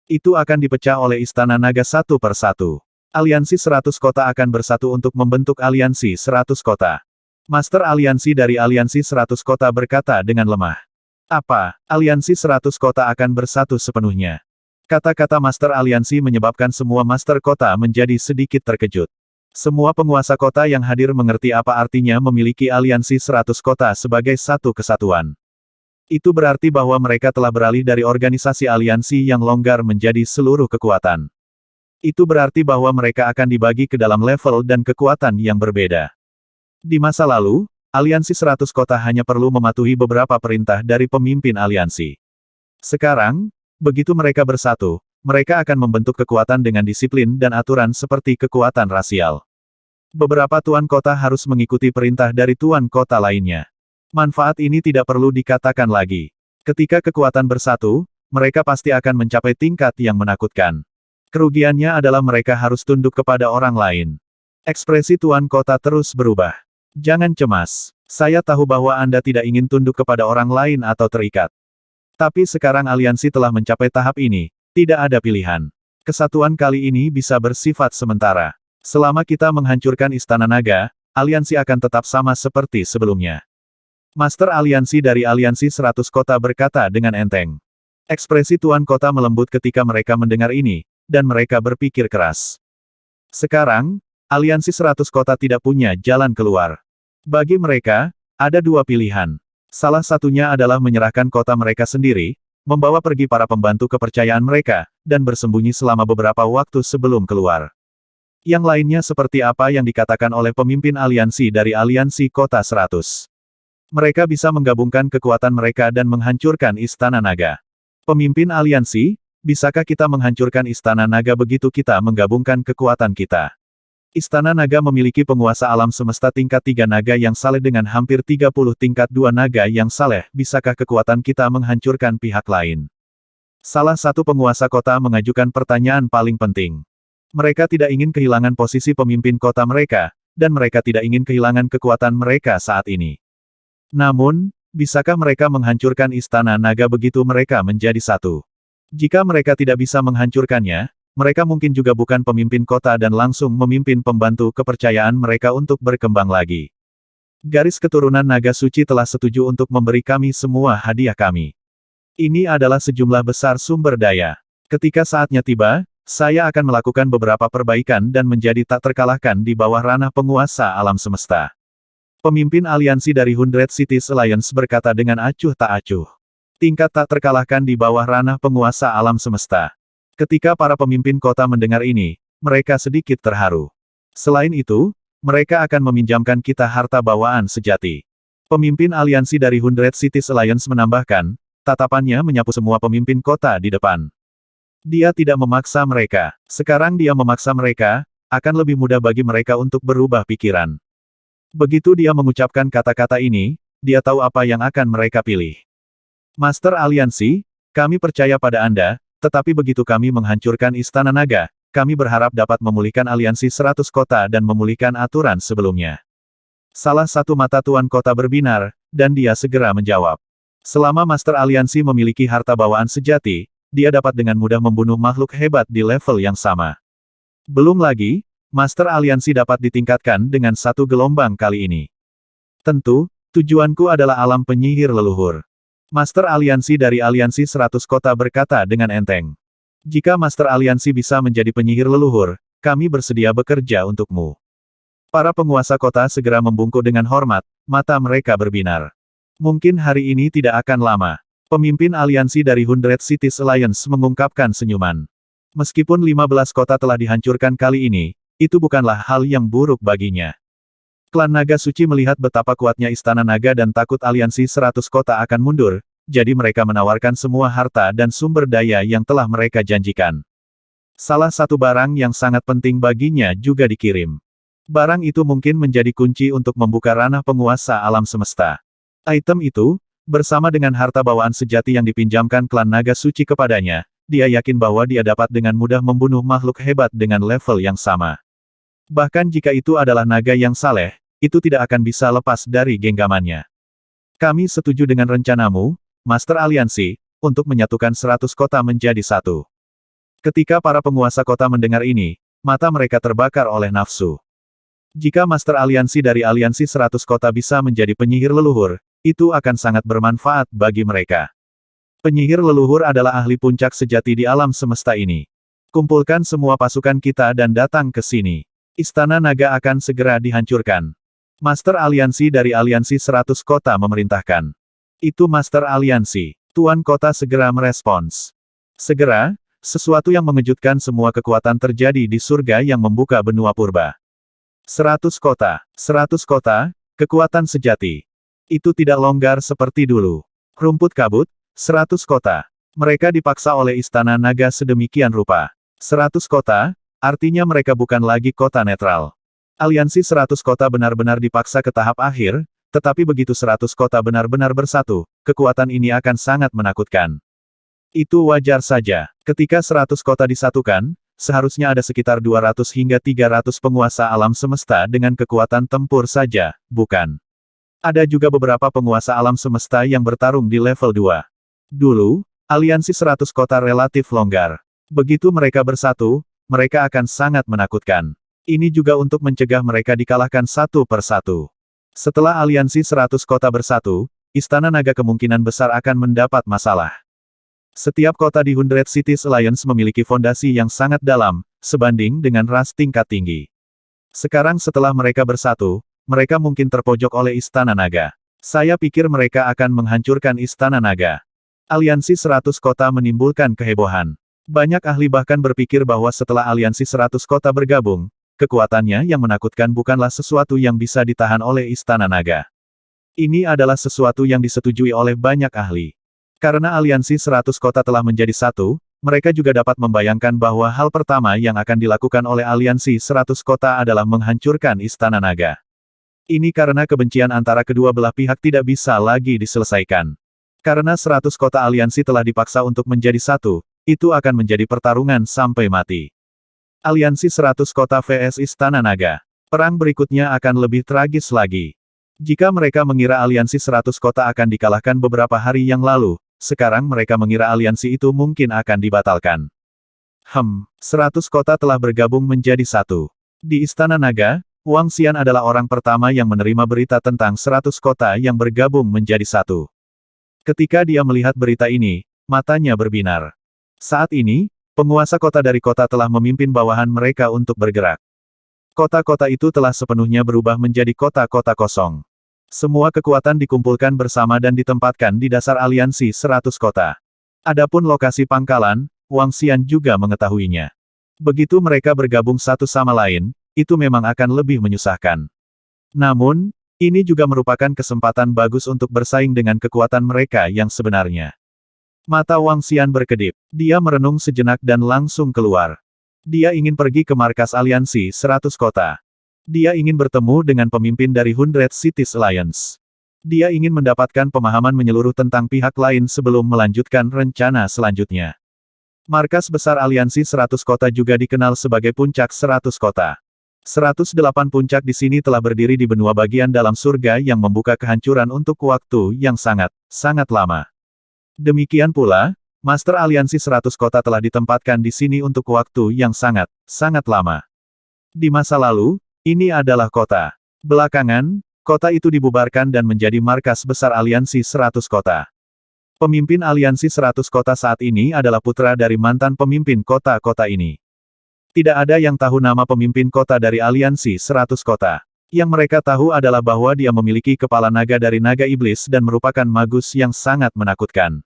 Itu akan dipecah oleh Istana Naga satu per satu. Aliansi 100 kota akan bersatu untuk membentuk aliansi 100 kota. Master aliansi dari aliansi 100 kota berkata dengan lemah. Apa, aliansi 100 kota akan bersatu sepenuhnya? Kata-kata master aliansi menyebabkan semua master kota menjadi sedikit terkejut. Semua penguasa kota yang hadir mengerti apa artinya memiliki aliansi 100 kota sebagai satu kesatuan. Itu berarti bahwa mereka telah beralih dari organisasi aliansi yang longgar menjadi seluruh kekuatan. Itu berarti bahwa mereka akan dibagi ke dalam level dan kekuatan yang berbeda. Di masa lalu, aliansi 100 kota hanya perlu mematuhi beberapa perintah dari pemimpin aliansi. Sekarang, begitu mereka bersatu, mereka akan membentuk kekuatan dengan disiplin dan aturan seperti kekuatan rasial. Beberapa tuan kota harus mengikuti perintah dari tuan kota lainnya. Manfaat ini tidak perlu dikatakan lagi. Ketika kekuatan bersatu, mereka pasti akan mencapai tingkat yang menakutkan. Kerugiannya adalah mereka harus tunduk kepada orang lain. Ekspresi tuan kota terus berubah. Jangan cemas. Saya tahu bahwa Anda tidak ingin tunduk kepada orang lain atau terikat. Tapi sekarang aliansi telah mencapai tahap ini. Tidak ada pilihan. Kesatuan kali ini bisa bersifat sementara. Selama kita menghancurkan Istana Naga, aliansi akan tetap sama seperti sebelumnya. Master aliansi dari aliansi 100 kota berkata dengan enteng. Ekspresi tuan kota melembut ketika mereka mendengar ini, dan mereka berpikir keras. Sekarang, aliansi 100 kota tidak punya jalan keluar. Bagi mereka, ada dua pilihan. Salah satunya adalah menyerahkan kota mereka sendiri, membawa pergi para pembantu kepercayaan mereka, dan bersembunyi selama beberapa waktu sebelum keluar. Yang lainnya seperti apa yang dikatakan oleh pemimpin aliansi dari aliansi kota 100. Mereka bisa menggabungkan kekuatan mereka dan menghancurkan Istana Naga. Pemimpin aliansi, bisakah kita menghancurkan Istana Naga begitu kita menggabungkan kekuatan kita? Istana Naga memiliki penguasa alam semesta tingkat 3 naga yang saleh dengan hampir 30 tingkat 2 naga yang saleh, bisakah kekuatan kita menghancurkan pihak lain? Salah satu penguasa kota mengajukan pertanyaan paling penting. Mereka tidak ingin kehilangan posisi pemimpin kota mereka, dan mereka tidak ingin kehilangan kekuatan mereka saat ini. Namun, bisakah mereka menghancurkan Istana Naga begitu mereka menjadi satu? Jika mereka tidak bisa menghancurkannya, mereka mungkin juga bukan pemimpin kota dan langsung memimpin pembantu kepercayaan mereka untuk berkembang lagi. Garis keturunan naga suci telah setuju untuk memberi kami semua hadiah kami. Ini adalah sejumlah besar sumber daya. Ketika saatnya tiba, saya akan melakukan beberapa perbaikan dan menjadi tak terkalahkan di bawah ranah penguasa alam semesta. Pemimpin aliansi dari 100 Cities Alliance berkata dengan acuh tak acuh. Tingkat tak terkalahkan di bawah ranah penguasa alam semesta. Ketika para pemimpin kota mendengar ini, mereka sedikit terharu. Selain itu, mereka akan meminjamkan kita harta bawaan sejati. Pemimpin aliansi dari 100 Cities Alliance menambahkan, tatapannya menyapu semua pemimpin kota di depan. Dia tidak memaksa mereka. Sekarang dia memaksa mereka, akan lebih mudah bagi mereka untuk berubah pikiran. Begitu dia mengucapkan kata-kata ini, dia tahu apa yang akan mereka pilih. Master aliansi, kami percaya pada Anda. Tetapi begitu kami menghancurkan Istana Naga, kami berharap dapat memulihkan aliansi 100 kota dan memulihkan aturan sebelumnya. Salah satu mata tuan kota berbinar, dan dia segera menjawab. Selama Master Aliansi memiliki harta bawaan sejati, dia dapat dengan mudah membunuh makhluk hebat di level yang sama. Belum lagi, Master Aliansi dapat ditingkatkan dengan satu gelombang kali ini. Tentu, tujuanku adalah alam penyihir leluhur. Master Aliansi dari Aliansi 100 kota berkata dengan enteng. Jika Master Aliansi bisa menjadi penyihir leluhur, kami bersedia bekerja untukmu. Para penguasa kota segera membungkuk dengan hormat, mata mereka berbinar. Mungkin hari ini tidak akan lama. Pemimpin aliansi dari 100 Cities Alliance mengungkapkan senyuman. Meskipun 15 kota telah dihancurkan kali ini, itu bukanlah hal yang buruk baginya. Klan Naga Suci melihat betapa kuatnya Istana Naga dan takut aliansi 100 kota akan mundur, jadi mereka menawarkan semua harta dan sumber daya yang telah mereka janjikan. Salah satu barang yang sangat penting baginya juga dikirim. Barang itu mungkin menjadi kunci untuk membuka ranah penguasa alam semesta. Item itu, bersama dengan harta bawaan sejati yang dipinjamkan klan Naga Suci kepadanya, dia yakin bahwa dia dapat dengan mudah membunuh makhluk hebat dengan level yang sama. Bahkan jika itu adalah naga yang saleh, itu tidak akan bisa lepas dari genggamannya. Kami setuju dengan rencanamu, Master Aliansi, untuk menyatukan 100 kota menjadi satu. Ketika para penguasa kota mendengar ini, mata mereka terbakar oleh nafsu. Jika Master Aliansi dari Aliansi 100 kota bisa menjadi penyihir leluhur, itu akan sangat bermanfaat bagi mereka. Penyihir leluhur adalah ahli puncak sejati di alam semesta ini. Kumpulkan semua pasukan kita dan datang ke sini. Istana Naga akan segera dihancurkan. Master Aliansi dari Aliansi 100 kota memerintahkan. Itu Master Aliansi. Tuan kota segera merespons. Segera, sesuatu yang mengejutkan semua kekuatan terjadi di surga yang membuka benua purba. 100 kota, kekuatan sejati. Itu tidak longgar seperti dulu. Rumput kabut, 100 kota. Mereka dipaksa oleh Istana Naga sedemikian rupa. 100 kota, artinya mereka bukan lagi kota netral. Aliansi 100 kota benar-benar dipaksa ke tahap akhir, tetapi begitu 100 kota benar-benar bersatu, kekuatan ini akan sangat menakutkan. Itu wajar saja. Ketika 100 kota disatukan, seharusnya ada sekitar 200 hingga 300 penguasa alam semesta dengan kekuatan tempur saja, bukan? Ada juga beberapa penguasa alam semesta yang bertarung di level 2. Dulu, aliansi 100 kota relatif longgar. Begitu mereka bersatu, mereka akan sangat menakutkan. Ini juga untuk mencegah mereka dikalahkan satu persatu. Setelah aliansi 100 kota bersatu, Istana Naga kemungkinan besar akan mendapat masalah. Setiap kota di 100 Cities Alliance memiliki fondasi yang sangat dalam, sebanding dengan ras tingkat tinggi. Sekarang setelah mereka bersatu, mereka mungkin terpojok oleh Istana Naga. Saya pikir mereka akan menghancurkan Istana Naga. Aliansi 100 kota menimbulkan kehebohan. Banyak ahli bahkan berpikir bahwa setelah aliansi 100 kota bergabung, kekuatannya yang menakutkan bukanlah sesuatu yang bisa ditahan oleh Istana Naga. Ini adalah sesuatu yang disetujui oleh banyak ahli. Karena aliansi 100 kota telah menjadi satu, mereka juga dapat membayangkan bahwa hal pertama yang akan dilakukan oleh aliansi 100 kota adalah menghancurkan Istana Naga. Ini karena kebencian antara kedua belah pihak tidak bisa lagi diselesaikan. Karena 100 kota aliansi telah dipaksa untuk menjadi satu, itu akan menjadi pertarungan sampai mati. Aliansi 100 kota vs Istana Naga. Perang berikutnya akan lebih tragis lagi. Jika mereka mengira aliansi 100 kota akan dikalahkan beberapa hari yang lalu, sekarang mereka mengira aliansi itu mungkin akan dibatalkan. 100 kota telah bergabung menjadi satu. Di Istana Naga, Wang Xian adalah orang pertama yang menerima berita tentang 100 kota yang bergabung menjadi satu. Ketika dia melihat berita ini, matanya berbinar. Saat ini, penguasa kota dari kota telah memimpin bawahan mereka untuk bergerak. Kota-kota itu telah sepenuhnya berubah menjadi kota-kota kosong. Semua kekuatan dikumpulkan bersama dan ditempatkan di dasar aliansi 100 kota. Adapun lokasi pangkalan, Wang Xian juga mengetahuinya. Begitu mereka bergabung satu sama lain, itu memang akan lebih menyusahkan. Namun, ini juga merupakan kesempatan bagus untuk bersaing dengan kekuatan mereka yang sebenarnya. Mata Wang Xian berkedip. Dia merenung sejenak dan langsung keluar. Dia ingin pergi ke markas aliansi 100 kota. Dia ingin bertemu dengan pemimpin dari 100 Cities Alliance. Dia ingin mendapatkan pemahaman menyeluruh tentang pihak lain sebelum melanjutkan rencana selanjutnya. Markas besar aliansi 100 kota juga dikenal sebagai puncak 100 kota. 108 puncak di sini telah berdiri di benua bagian dalam surga yang membuka kehancuran untuk waktu yang sangat lama. Demikian pula, Master Aliansi 100 kota telah ditempatkan di sini untuk waktu yang sangat lama. Di masa lalu, ini adalah kota. Belakangan, kota itu dibubarkan dan menjadi markas besar Aliansi 100 kota. Pemimpin Aliansi 100 kota saat ini adalah putra dari mantan pemimpin kota-kota ini. Tidak ada yang tahu nama pemimpin kota dari Aliansi 100 kota. Yang mereka tahu adalah bahwa dia memiliki kepala naga dari naga iblis dan merupakan magus yang sangat menakutkan.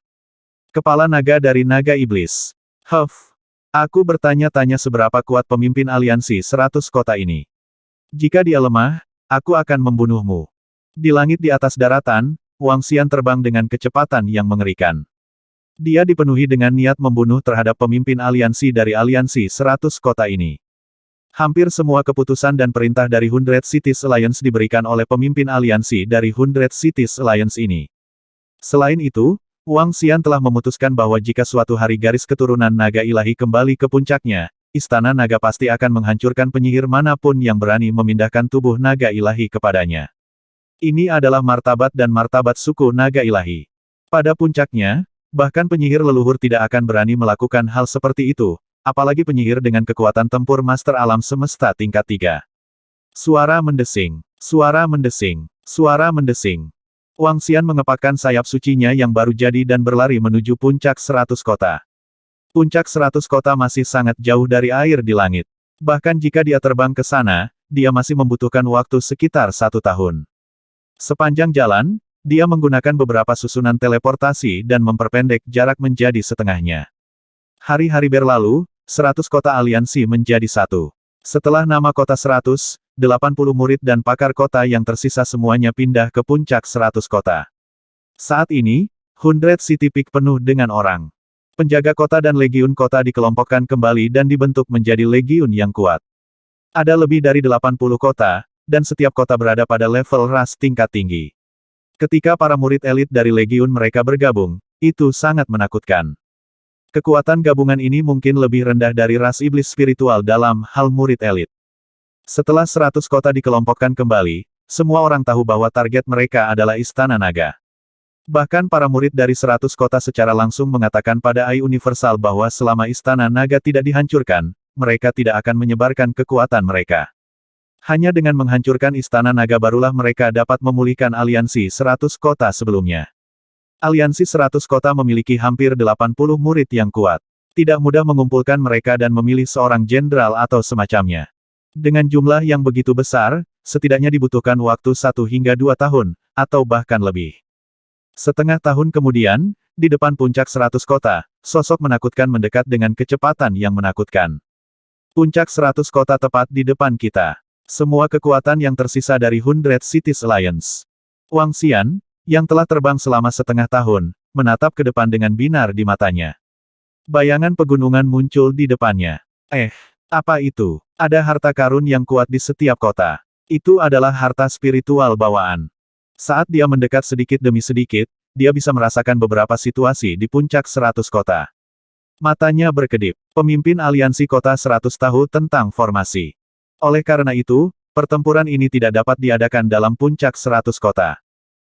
Kepala naga dari naga iblis. Aku bertanya-tanya seberapa kuat pemimpin aliansi 100 kota ini. Jika dia lemah, aku akan membunuhmu. Di langit di atas daratan, Wang Xian terbang dengan kecepatan yang mengerikan. Dia dipenuhi dengan niat membunuh terhadap pemimpin aliansi dari aliansi 100 kota ini. Hampir semua keputusan dan perintah dari Hundred Cities Alliance diberikan oleh pemimpin aliansi dari Hundred Cities Alliance ini. Selain itu, Wang Xian telah memutuskan bahwa jika suatu hari garis keturunan naga ilahi kembali ke puncaknya, Istana Naga pasti akan menghancurkan penyihir manapun yang berani memindahkan tubuh naga ilahi kepadanya. Ini adalah martabat dan martabat suku naga ilahi. Pada puncaknya, bahkan penyihir leluhur tidak akan berani melakukan hal seperti itu, apalagi penyihir dengan kekuatan tempur Master Alam Semesta tingkat 3. Suara mendesing, suara mendesing, suara mendesing. Wang Xian mengepakkan sayap sucinya yang baru jadi dan berlari menuju puncak 100 kota. Puncak 100 kota masih sangat jauh dari air di langit. Bahkan jika dia terbang ke sana, dia masih membutuhkan waktu sekitar 1 tahun. Sepanjang jalan, dia menggunakan beberapa susunan teleportasi dan memperpendek jarak menjadi setengahnya. Hari-hari berlalu, 100 kota aliansi menjadi satu. Setelah nama kota 100, 80 murid dan pakar kota yang tersisa semuanya pindah ke puncak 100 kota. Saat ini, Hundred City Peak penuh dengan orang. Penjaga kota dan legiun kota dikelompokkan kembali dan dibentuk menjadi legiun yang kuat. Ada lebih dari 80 kota, dan setiap kota berada pada level ras tingkat tinggi. Ketika para murid elit dari legiun mereka bergabung, itu sangat menakutkan. Kekuatan gabungan ini mungkin lebih rendah dari ras iblis spiritual dalam hal murid elit. Setelah 100 kota dikelompokkan kembali, semua orang tahu bahwa target mereka adalah Istana Naga. Bahkan para murid dari 100 kota secara langsung mengatakan pada AI Universal bahwa selama Istana Naga tidak dihancurkan, mereka tidak akan menyebarkan kekuatan mereka. Hanya dengan menghancurkan Istana Naga barulah mereka dapat memulihkan aliansi 100 kota sebelumnya. Aliansi 100 kota memiliki hampir 80 murid yang kuat. Tidak mudah mengumpulkan mereka dan memilih seorang jenderal atau semacamnya. Dengan jumlah yang begitu besar, setidaknya dibutuhkan waktu 1 hingga 2 tahun, atau bahkan lebih. Setengah tahun kemudian, di depan puncak 100 kota, sosok menakutkan mendekat dengan kecepatan yang menakutkan. Puncak 100 kota tepat di depan kita. Semua kekuatan yang tersisa dari Hundred Cities Alliance. Wang Xian, yang telah terbang selama setengah tahun, menatap ke depan dengan binar di matanya. Bayangan pegunungan muncul di depannya. Apa itu? Ada harta karun yang kuat di setiap kota. Itu adalah harta spiritual bawaan. Saat dia mendekat sedikit demi sedikit, dia bisa merasakan beberapa situasi di puncak 100 kota. Matanya berkedip. Pemimpin aliansi kota 100 tahu tentang formasi. Oleh karena itu, pertempuran ini tidak dapat diadakan dalam puncak 100 kota.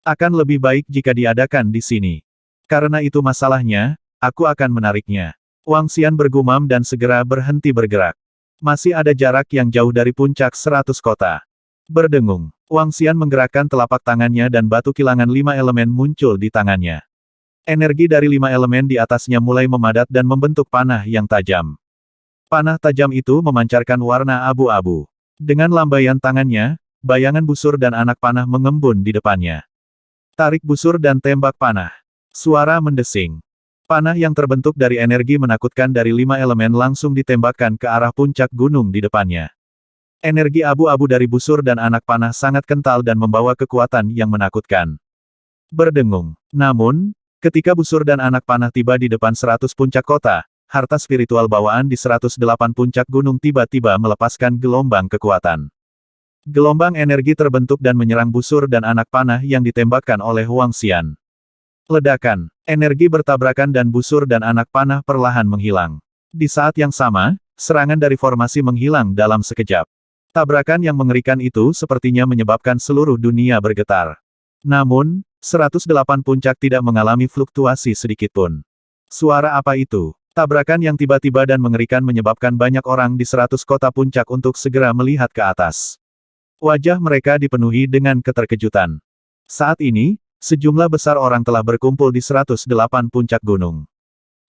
Akan lebih baik jika diadakan di sini. Karena itu masalahnya, aku akan menariknya. Wang Xian bergumam dan segera berhenti bergerak. Masih ada jarak yang jauh dari puncak 100 kota. Berdengung, Wang Xian menggerakkan telapak tangannya dan batu kilangan 5 elemen muncul di tangannya. Energi dari 5 elemen di atasnya mulai memadat dan membentuk panah yang tajam. Panah tajam itu memancarkan warna abu-abu. Dengan lambaian tangannya, bayangan busur dan anak panah mengembun di depannya. Tarik busur dan tembak panah. Suara mendesing. Panah yang terbentuk dari energi menakutkan dari 5 elemen langsung ditembakkan ke arah puncak gunung di depannya. Energi abu-abu dari busur dan anak panah sangat kental dan membawa kekuatan yang menakutkan. Berdengung. Namun, ketika busur dan anak panah tiba di depan 100 puncak kota, harta spiritual bawaan di 108 puncak gunung tiba-tiba melepaskan gelombang kekuatan. Gelombang energi terbentuk dan menyerang busur dan anak panah yang ditembakkan oleh Wang Xian. Ledakan, energi bertabrakan dan busur dan anak panah perlahan menghilang. Di saat yang sama, serangan dari formasi menghilang dalam sekejap. Tabrakan yang mengerikan itu sepertinya menyebabkan seluruh dunia bergetar. Namun, 108 puncak tidak mengalami fluktuasi sedikitpun. Suara apa itu? Tabrakan yang tiba-tiba dan mengerikan menyebabkan banyak orang di 100 kota puncak untuk segera melihat ke atas. Wajah mereka dipenuhi dengan keterkejutan. Saat ini, sejumlah besar orang telah berkumpul di 108 puncak gunung.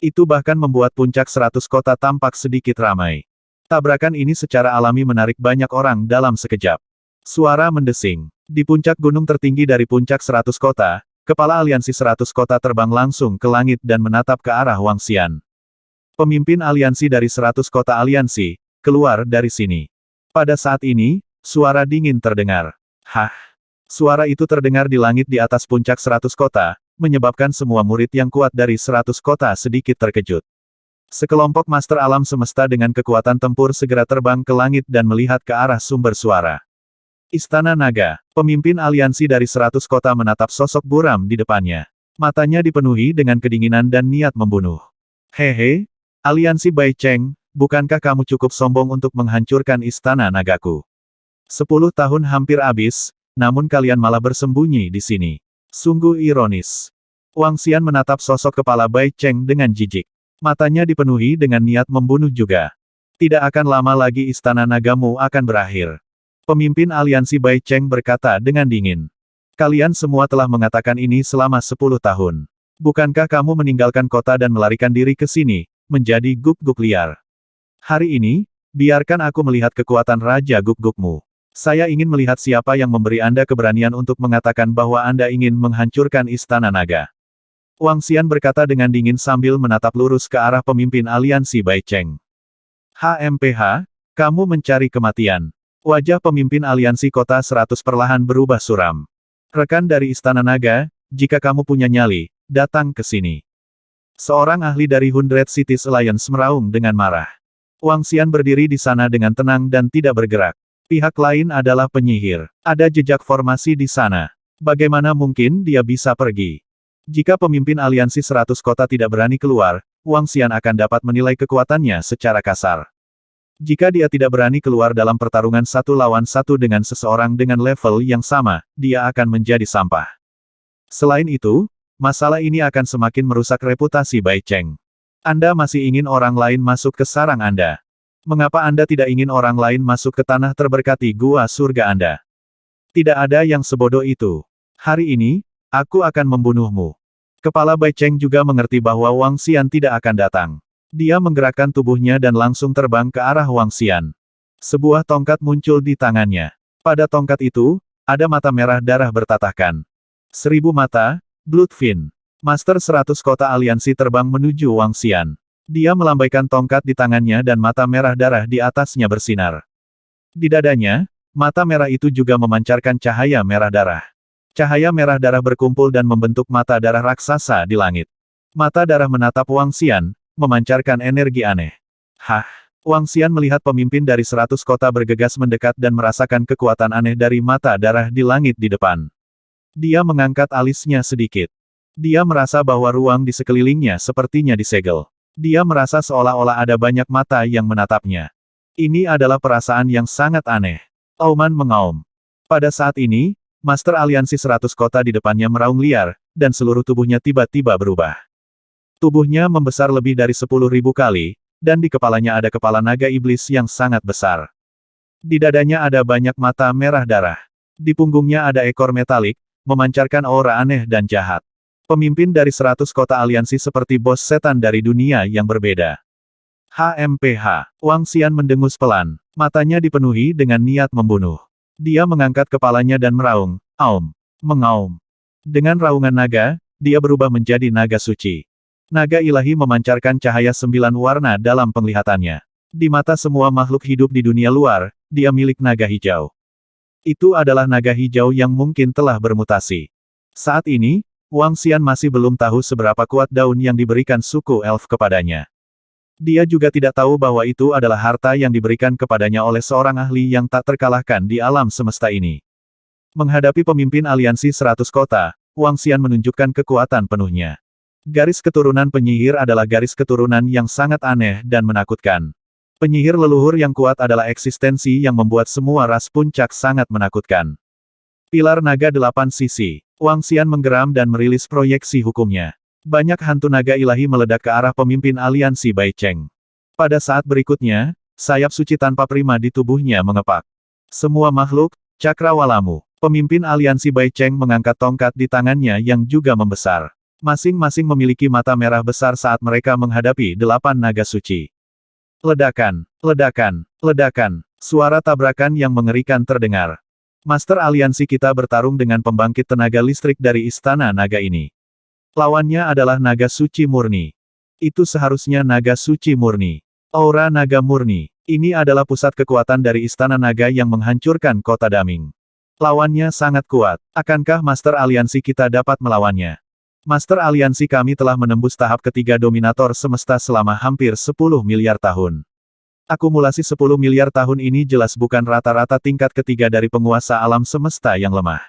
Itu bahkan membuat puncak 100 kota tampak sedikit ramai. Tabrakan ini secara alami menarik banyak orang dalam sekejap. Suara mendesing. Di puncak gunung tertinggi dari puncak 100 kota, kepala aliansi 100 kota terbang langsung ke langit dan menatap ke arah Wang Xian. Pemimpin aliansi dari 100 kota aliansi, keluar dari sini. Pada saat ini, suara dingin terdengar. Hah? Suara itu terdengar di langit di atas puncak 100 kota, menyebabkan semua murid yang kuat dari 100 kota sedikit terkejut. Sekelompok master alam semesta dengan kekuatan tempur segera terbang ke langit dan melihat ke arah sumber suara. Istana Naga, pemimpin aliansi dari 100 kota menatap sosok buram di depannya. Matanya dipenuhi dengan kedinginan dan niat membunuh. Hehe, aliansi Bai Cheng, bukankah kamu cukup sombong untuk menghancurkan istana nagaku? 10 tahun hampir habis, namun kalian malah bersembunyi di sini. Sungguh ironis. Wang Xian menatap sosok kepala Bai Cheng dengan jijik. Matanya dipenuhi dengan niat membunuh juga. Tidak akan lama lagi istana nagamu akan berakhir. Pemimpin aliansi Bai Cheng berkata dengan dingin. Kalian semua telah mengatakan ini selama 10 tahun. Bukankah kamu meninggalkan kota dan melarikan diri ke sini, menjadi guk-guk liar? Hari ini, biarkan aku melihat kekuatan Raja Guk-gukmu. Saya ingin melihat siapa yang memberi Anda keberanian untuk mengatakan bahwa Anda ingin menghancurkan Istana Naga. Wang Xian berkata dengan dingin sambil menatap lurus ke arah pemimpin aliansi Bai Cheng. HMPH, kamu mencari kematian. Wajah pemimpin aliansi kota 100 perlahan berubah suram. Rekan dari Istana Naga, jika kamu punya nyali, datang ke sini. Seorang ahli dari 100 Cities Alliance meraung dengan marah. Wang Xian berdiri di sana dengan tenang dan tidak bergerak. Pihak lain adalah penyihir. Ada jejak formasi di sana. Bagaimana mungkin dia bisa pergi? Jika pemimpin aliansi 100 kota tidak berani keluar, Wang Xian akan dapat menilai kekuatannya secara kasar. Jika dia tidak berani keluar dalam pertarungan 1 lawan 1 dengan seseorang dengan level yang sama, dia akan menjadi sampah. Selain itu, masalah ini akan semakin merusak reputasi Bai Cheng. Anda masih ingin orang lain masuk ke sarang Anda. Mengapa Anda tidak ingin orang lain masuk ke tanah terberkati gua surga Anda? Tidak ada yang sebodoh itu. Hari ini, aku akan membunuhmu. Kepala Bai Cheng juga mengerti bahwa Wang Xian tidak akan datang. Dia menggerakkan tubuhnya dan langsung terbang ke arah Wang Xian. Sebuah tongkat muncul di tangannya. Pada tongkat itu, ada mata merah darah bertatahkan. 1000 mata, Bloodfin. Master 100 kota aliansi terbang menuju Wang Xian. Dia melambaikan tongkat di tangannya dan mata merah darah di atasnya bersinar. Di dadanya, mata merah itu juga memancarkan cahaya merah darah. Cahaya merah darah berkumpul dan membentuk mata darah raksasa di langit. Mata darah menatap Wang Xian, memancarkan energi aneh. Hah! Wang Xian melihat pemimpin dari 100 kota bergegas mendekat dan merasakan kekuatan aneh dari mata darah di langit di depan. Dia mengangkat alisnya sedikit. Dia merasa bahwa ruang di sekelilingnya sepertinya disegel. Dia merasa seolah-olah ada banyak mata yang menatapnya. Ini adalah perasaan yang sangat aneh. Auman mengaum. Pada saat ini, Master Aliansi 100 kota di depannya meraung liar, dan seluruh tubuhnya tiba-tiba berubah. Tubuhnya membesar lebih dari 10.000 kali, dan di kepalanya ada kepala naga iblis yang sangat besar. Di dadanya ada banyak mata merah darah. Di punggungnya ada ekor metalik, memancarkan aura aneh dan jahat. Pemimpin dari 100 kota aliansi seperti bos setan dari dunia yang berbeda. HMPH. Wang Xian mendengus pelan. Matanya dipenuhi dengan niat membunuh. Dia mengangkat kepalanya dan meraung. Aum. Mengaum. Dengan raungan naga, dia berubah menjadi naga suci. Naga ilahi memancarkan cahaya 9 warna dalam penglihatannya. Di mata semua makhluk hidup di dunia luar, dia milik naga hijau. Itu adalah naga hijau yang mungkin telah bermutasi. Saat ini, Wang Xian masih belum tahu seberapa kuat daun yang diberikan suku elf kepadanya. Dia juga tidak tahu bahwa itu adalah harta yang diberikan kepadanya oleh seorang ahli yang tak terkalahkan di alam semesta ini. Menghadapi pemimpin aliansi 100 kota, Wang Xian menunjukkan kekuatan penuhnya. Garis keturunan penyihir adalah garis keturunan yang sangat aneh dan menakutkan. Penyihir leluhur yang kuat adalah eksistensi yang membuat semua ras puncak sangat menakutkan. Pilar naga 8 sisi. Wang Xian menggeram dan merilis proyeksi hukumnya. Banyak hantu naga ilahi meledak ke arah pemimpin aliansi Bai Cheng. Pada saat berikutnya, sayap suci tanpa prima di tubuhnya mengepak. Semua makhluk, cakrawalamu. Pemimpin aliansi Bai Cheng mengangkat tongkat di tangannya yang juga membesar. Masing-masing memiliki mata merah besar saat mereka menghadapi 8 naga suci. Ledakan, ledakan, ledakan. Suara tabrakan yang mengerikan terdengar. Master aliansi kita bertarung dengan pembangkit tenaga listrik dari Istana Naga ini. Lawannya adalah naga suci murni. Itu seharusnya naga suci murni. Aura naga murni. Ini adalah pusat kekuatan dari Istana Naga yang menghancurkan kota Daming. Lawannya sangat kuat. Akankah Master Aliansi kita dapat melawannya? Master Aliansi kami telah menembus tahap ketiga dominator semesta selama hampir 10 miliar tahun. Akumulasi 10 miliar tahun ini jelas bukan rata-rata tingkat ketiga dari penguasa alam semesta yang lemah.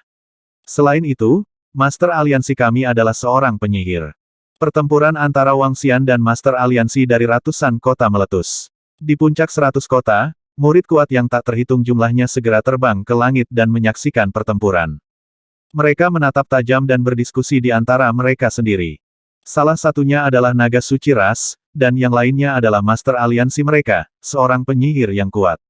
Selain itu, Master Aliansi kami adalah seorang penyihir. Pertempuran antara Wang Xian dan Master Aliansi dari ratusan kota meletus. Di puncak 100 kota, murid kuat yang tak terhitung jumlahnya segera terbang ke langit dan menyaksikan pertempuran. Mereka menatap tajam dan berdiskusi di antara mereka sendiri. Salah satunya adalah naga suci ras, dan yang lainnya adalah Master Aliansi mereka, seorang penyihir yang kuat.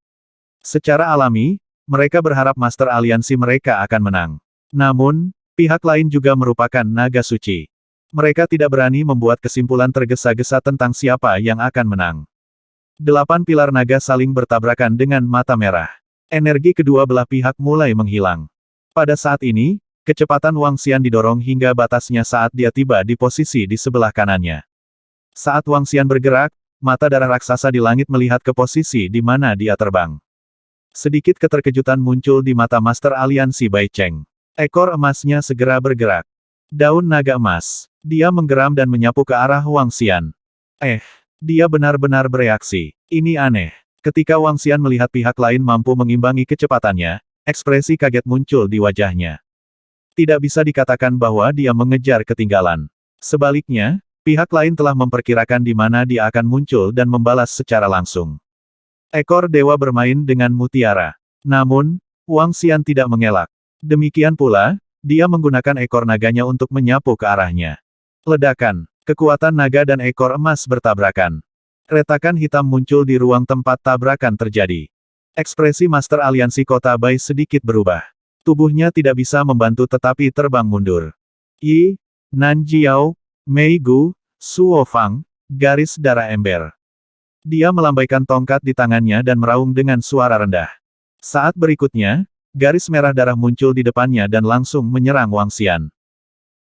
Secara alami, mereka berharap Master Aliansi mereka akan menang. Namun, pihak lain juga merupakan naga suci. Mereka tidak berani membuat kesimpulan tergesa-gesa tentang siapa yang akan menang. 8 pilar naga saling bertabrakan dengan mata merah. Energi kedua belah pihak mulai menghilang. Pada saat ini, kecepatan Wang Xian didorong hingga batasnya saat dia tiba di posisi di sebelah kanannya. Saat Wang Xian bergerak, mata darah raksasa di langit melihat ke posisi di mana dia terbang. Sedikit keterkejutan muncul di mata Master Aliansi Bai Cheng. Ekor emasnya segera bergerak. Daun naga emas. Dia menggeram dan menyapu ke arah Wang Xian. Dia benar-benar bereaksi. Ini aneh. Ketika Wang Xian melihat pihak lain mampu mengimbangi kecepatannya, ekspresi kaget muncul di wajahnya. Tidak bisa dikatakan bahwa dia mengejar ketinggalan. Sebaliknya, pihak lain telah memperkirakan di mana dia akan muncul dan membalas secara langsung. Ekor dewa bermain dengan mutiara. Namun, Wang Xian tidak mengelak. Demikian pula, dia menggunakan ekor naganya untuk menyapu ke arahnya. Ledakan. Kekuatan naga dan ekor emas bertabrakan. Retakan hitam muncul di ruang tempat tabrakan terjadi. Ekspresi Master Aliansi Kota Bai sedikit berubah. Tubuhnya tidak bisa membantu tetapi terbang mundur. Yi, Nan Jiao, Mei Gu, Suo Fang, garis darah ember. Dia melambaikan tongkat di tangannya dan meraung dengan suara rendah. Saat berikutnya, garis merah darah muncul di depannya dan langsung menyerang Wang Xian.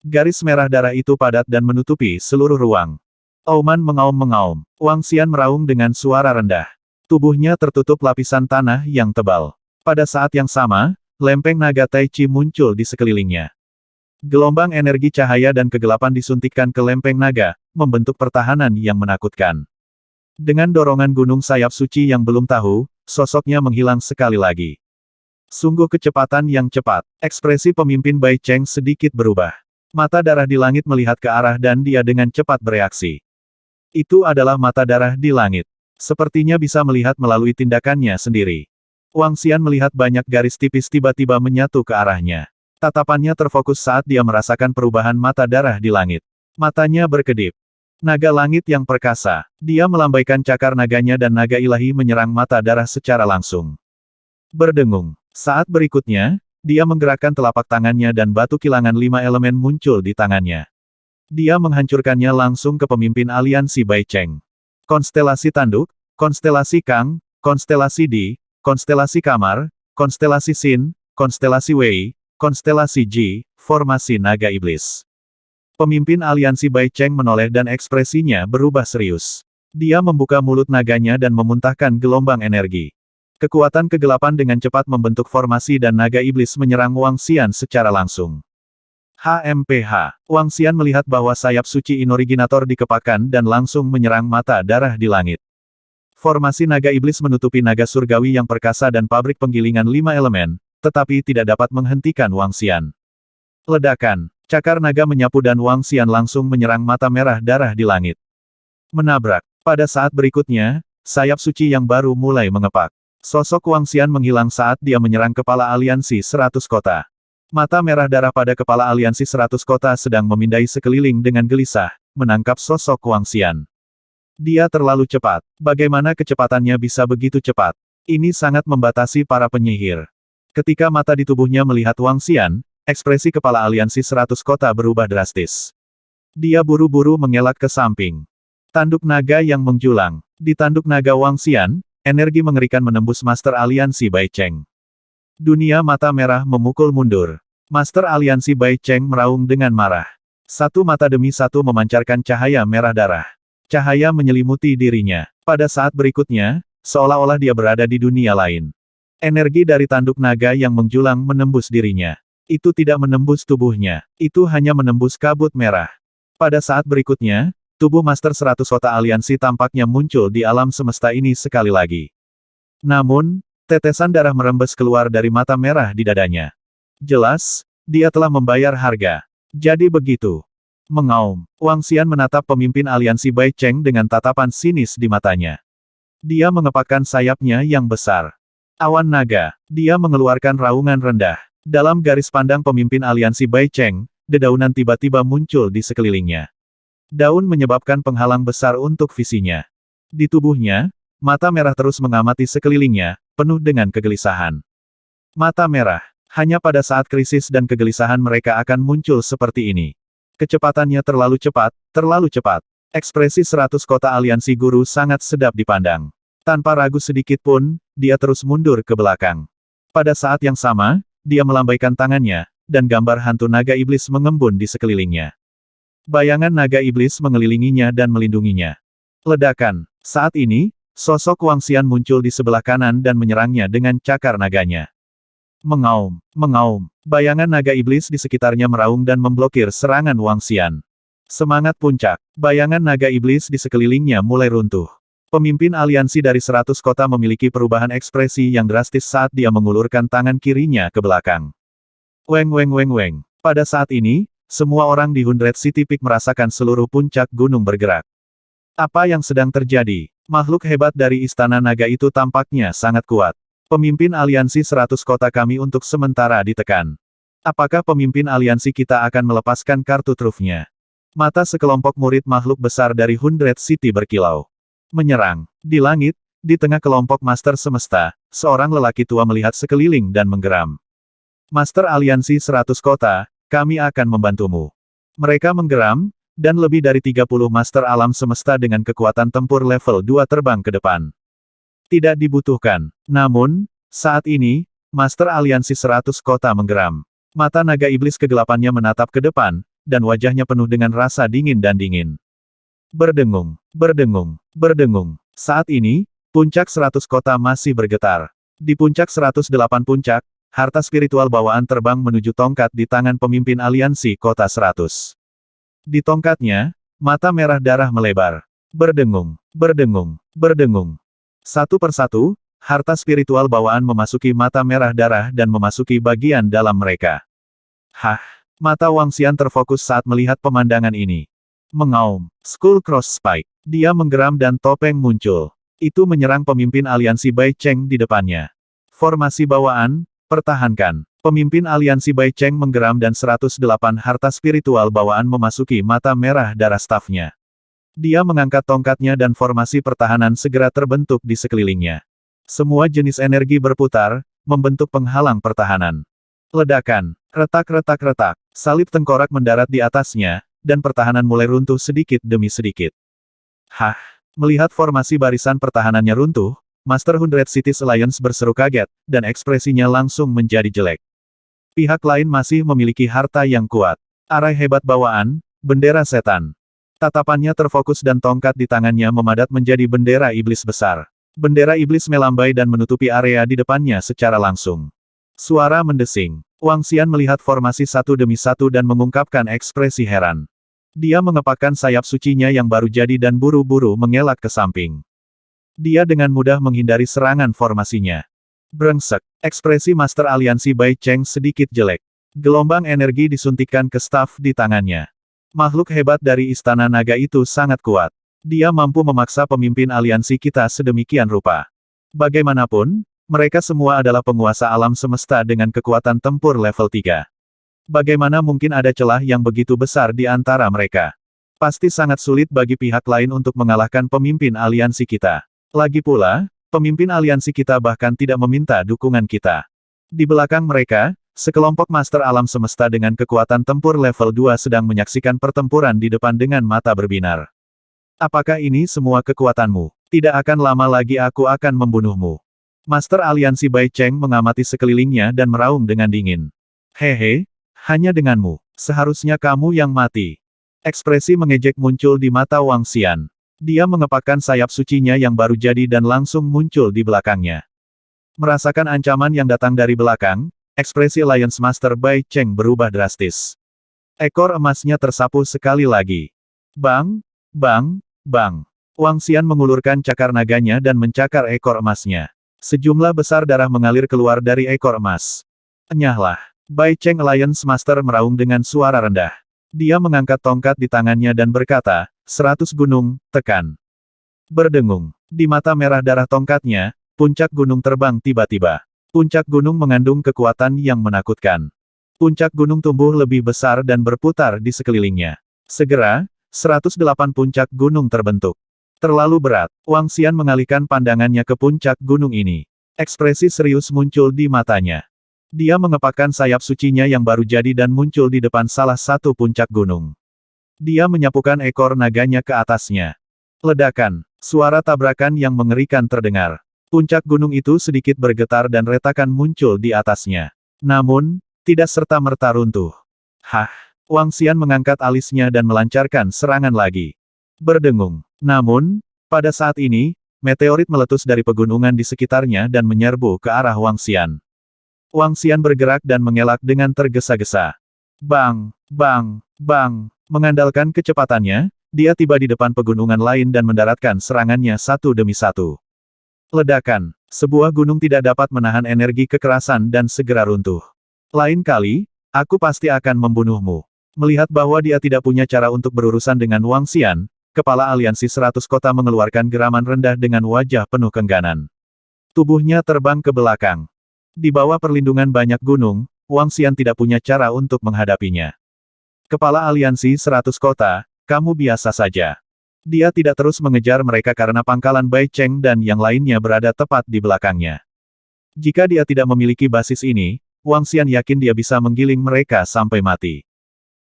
Garis merah darah itu padat dan menutupi seluruh ruang. Auman mengaum-mengaum. Wang Xian meraung dengan suara rendah. Tubuhnya tertutup lapisan tanah yang tebal. Pada saat yang sama, lempeng naga Tai Chi muncul di sekelilingnya. Gelombang energi cahaya dan kegelapan disuntikkan ke lempeng naga, membentuk pertahanan yang menakutkan. Dengan dorongan gunung sayap suci yang belum tahu, sosoknya menghilang sekali lagi. Sungguh kecepatan yang cepat. Ekspresi pemimpin Bai Cheng sedikit berubah. Mata darah di langit melihat ke arah dan dia dengan cepat bereaksi. Itu adalah mata darah di langit. Sepertinya bisa melihat melalui tindakannya sendiri. Wang Xian melihat banyak garis tipis tiba-tiba menyatu ke arahnya. Tatapannya terfokus saat dia merasakan perubahan mata darah di langit. Matanya berkedip. Naga langit yang perkasa. Dia melambaikan cakar naganya dan naga ilahi menyerang mata darah secara langsung. Berdengung. Saat berikutnya, dia menggerakkan telapak tangannya dan batu kilangan 5 elemen muncul di tangannya. Dia menghancurkannya langsung ke pemimpin aliansi Bai Cheng. Konstelasi Tanduk, Konstelasi Kang, Konstelasi Di, Konstelasi Kamar, Konstelasi Sin, Konstelasi Wei, Konstelasi Ji, Formasi Naga Iblis. Pemimpin aliansi Bai Cheng menoleh dan ekspresinya berubah serius. Dia membuka mulut naganya dan memuntahkan gelombang energi. Kekuatan kegelapan dengan cepat membentuk formasi dan naga iblis menyerang Wang Xian secara langsung. HMPH. Wang Xian melihat bahwa sayap suci inoriginator dikepakkan dan langsung menyerang mata darah di langit. Formasi naga iblis menutupi naga surgawi yang perkasa dan pabrik penggilingan 5 elemen, tetapi tidak dapat menghentikan Wang Xian. Ledakan. Cakar naga menyapu dan Wang Xian langsung menyerang mata merah darah di langit. Menabrak. Pada saat berikutnya, sayap suci yang baru mulai mengepak. Sosok Wang Xian menghilang saat dia menyerang kepala aliansi 100 kota. Mata merah darah pada kepala aliansi 100 kota sedang memindai sekeliling dengan gelisah, menangkap sosok Wang Xian. Dia terlalu cepat. Bagaimana kecepatannya bisa begitu cepat? Ini sangat membatasi para penyihir. Ketika mata di tubuhnya melihat Wang Xian, ekspresi kepala aliansi 100 kota berubah drastis. Dia buru-buru mengelak ke samping. Tanduk naga yang menjulang. Di tanduk naga Wang Xian, energi mengerikan menembus Master Aliansi Bai Cheng. Dunia mata merah memukul mundur. Master Aliansi Bai Cheng meraung dengan marah. Satu mata demi satu memancarkan cahaya merah darah. Cahaya menyelimuti dirinya. Pada saat berikutnya, seolah-olah dia berada di dunia lain. Energi dari tanduk naga yang menjulang menembus dirinya. Itu tidak menembus tubuhnya. Itu hanya menembus kabut merah. Pada saat berikutnya, tubuh Master 100 Kota Aliansi tampaknya muncul di alam semesta ini sekali lagi. Namun, tetesan darah merembes keluar dari mata merah di dadanya. Jelas, dia telah membayar harga. Jadi begitu. Mengaum, Wang Xian menatap pemimpin aliansi Bai Cheng dengan tatapan sinis di matanya. Dia mengepakkan sayapnya yang besar. Awan naga, dia mengeluarkan raungan rendah. Dalam garis pandang pemimpin aliansi Bai Cheng, dedaunan tiba-tiba muncul di sekelilingnya. Daun menyebabkan penghalang besar untuk visinya. Di tubuhnya, mata merah terus mengamati sekelilingnya, penuh dengan kegelisahan. Mata merah, hanya pada saat krisis dan kegelisahan mereka akan muncul seperti ini. Kecepatannya terlalu cepat, terlalu cepat. Ekspresi 100 Kota Aliansi Guru sangat sedap dipandang. Tanpa ragu sedikit pun, dia terus mundur ke belakang. Pada saat yang sama, dia melambaikan tangannya, dan gambar hantu naga iblis mengembun di sekelilingnya. Bayangan naga iblis mengelilinginya dan melindunginya. Ledakan. Saat ini, sosok Wang Xian muncul di sebelah kanan dan menyerangnya dengan cakar naganya. Mengaum, mengaum. Bayangan naga iblis di sekitarnya meraung dan memblokir serangan Wang Xian. Semangat puncak. Bayangan naga iblis di sekelilingnya mulai runtuh. Pemimpin aliansi dari 100 kota memiliki perubahan ekspresi yang drastis saat dia mengulurkan tangan kirinya ke belakang. Weng weng weng weng. Pada saat ini, semua orang di Hundred City Peak merasakan seluruh puncak gunung bergerak. Apa yang sedang terjadi? Makhluk hebat dari Istana Naga itu tampaknya sangat kuat. Pemimpin aliansi 100 kota kami untuk sementara ditekan. Apakah pemimpin aliansi kita akan melepaskan kartu trufnya? Mata sekelompok murid makhluk besar dari Hundred City berkilau. Menyerang. Di langit, di tengah kelompok Master Semesta, seorang lelaki tua melihat sekeliling dan menggeram. Master Aliansi 100 Kota, kami akan membantumu. Mereka menggeram, dan lebih dari 30 Master Alam Semesta dengan kekuatan tempur level 2 terbang ke depan. Tidak dibutuhkan. Namun, saat ini, Master Aliansi 100 Kota menggeram. Mata naga iblis kegelapannya menatap ke depan, dan wajahnya penuh dengan rasa dingin dan dingin. Berdengung, berdengung, berdengung. Saat ini, puncak 100 kota masih bergetar. Di puncak 108 puncak, harta spiritual bawaan terbang menuju tongkat di tangan pemimpin aliansi kota 100. Di tongkatnya, mata merah darah melebar. Berdengung, berdengung, berdengung. Satu persatu, harta spiritual bawaan memasuki mata merah darah dan memasuki bagian dalam mereka. Hah! Mata Wang Xian terfokus saat melihat pemandangan ini. Mengaum. Skull Cross Spike. Dia menggeram dan topeng muncul. Itu menyerang pemimpin aliansi Bai Cheng di depannya. Formasi bawaan, pertahankan. Pemimpin aliansi Bai Cheng menggeram dan 108 harta spiritual bawaan memasuki mata merah darah stafnya. Dia mengangkat tongkatnya dan formasi pertahanan segera terbentuk di sekelilingnya. Semua jenis energi berputar, membentuk penghalang pertahanan. Ledakan. Retak-retak-retak. Salib tengkorak mendarat di atasnya, dan pertahanan mulai runtuh sedikit demi sedikit. Hah! Melihat formasi barisan pertahanannya runtuh, Master Hundred Cities Alliance berseru kaget, dan ekspresinya langsung menjadi jelek. Pihak lain masih memiliki harta yang kuat. Arai hebat bawaan, bendera setan. Tatapannya terfokus dan tongkat di tangannya memadat menjadi bendera iblis besar. Bendera iblis melambai dan menutupi area di depannya secara langsung. Suara mendesing. Wang Xian melihat formasi satu demi satu dan mengungkapkan ekspresi heran. Dia mengepakkan sayap sucinya yang baru jadi dan buru-buru mengelak ke samping. Dia dengan mudah menghindari serangan formasinya. Brengsek. Ekspresi Master Aliansi Bai Cheng sedikit jelek. Gelombang energi disuntikkan ke staf di tangannya. Makhluk hebat dari Istana Naga itu sangat kuat. Dia mampu memaksa pemimpin aliansi kita sedemikian rupa. Bagaimanapun, mereka semua adalah penguasa alam semesta dengan kekuatan tempur level 3. Bagaimana mungkin ada celah yang begitu besar di antara mereka? Pasti sangat sulit bagi pihak lain untuk mengalahkan pemimpin aliansi kita. Lagi pula, pemimpin aliansi kita bahkan tidak meminta dukungan kita. Di belakang mereka, sekelompok master alam semesta dengan kekuatan tempur level 2 sedang menyaksikan pertempuran di depan dengan mata berbinar. Apakah ini semua kekuatanmu? Tidak akan lama lagi aku akan membunuhmu. Master Aliansi Bai Cheng mengamati sekelilingnya dan meraung dengan dingin. Hehe, hanya denganmu. Seharusnya kamu yang mati. Ekspresi mengejek muncul di mata Wang Xian. Dia mengepakkan sayap sucinya yang baru jadi dan langsung muncul di belakangnya. Merasakan ancaman yang datang dari belakang, ekspresi Alliance Master Bai Cheng berubah drastis. Ekor emasnya tersapu sekali lagi. Bang, bang, bang. Wang Xian mengulurkan cakar naganya dan mencakar ekor emasnya. Sejumlah besar darah mengalir keluar dari ekor emas. Enyahlah. Bai Cheng Alliance Master meraung dengan suara rendah. Dia mengangkat tongkat di tangannya dan berkata, 100 gunung, tekan. Berdengung. Di mata merah darah tongkatnya, puncak gunung terbang tiba-tiba. Puncak gunung mengandung kekuatan yang menakutkan. Puncak gunung tumbuh lebih besar dan berputar di sekelilingnya. Segera, 108 puncak gunung terbentuk. Terlalu berat. Wang Xian mengalihkan pandangannya ke puncak gunung ini. Ekspresi serius muncul di matanya. Dia mengepakkan sayap sucinya yang baru jadi dan muncul di depan salah satu puncak gunung. Dia menyapukan ekor naganya ke atasnya. Ledakan. Suara tabrakan yang mengerikan terdengar. Puncak gunung itu sedikit bergetar dan retakan muncul di atasnya. Namun, tidak serta-merta runtuh. Hah! Wang Xian mengangkat alisnya dan melancarkan serangan lagi. Berdengung. Namun, pada saat ini, meteorit meletus dari pegunungan di sekitarnya dan menyerbu ke arah Wang Xian. Wang Xian bergerak dan mengelak dengan tergesa-gesa. Bang, bang, bang. Mengandalkan kecepatannya, dia tiba di depan pegunungan lain dan mendaratkan serangannya satu demi satu. Ledakan. Sebuah gunung tidak dapat menahan energi kekerasan dan segera runtuh. Lain kali, aku pasti akan membunuhmu. Melihat bahwa dia tidak punya cara untuk berurusan dengan Wang Xian, Kepala Aliansi 100 Kota mengeluarkan geraman rendah dengan wajah penuh kengganan. Tubuhnya terbang ke belakang. Di bawah perlindungan banyak gunung, Wang Xian tidak punya cara untuk menghadapinya. Kepala Aliansi 100 Kota, kamu biasa saja. Dia tidak terus mengejar mereka karena pangkalan Bai Cheng dan yang lainnya berada tepat di belakangnya. Jika dia tidak memiliki basis ini, Wang Xian yakin dia bisa menggiling mereka sampai mati.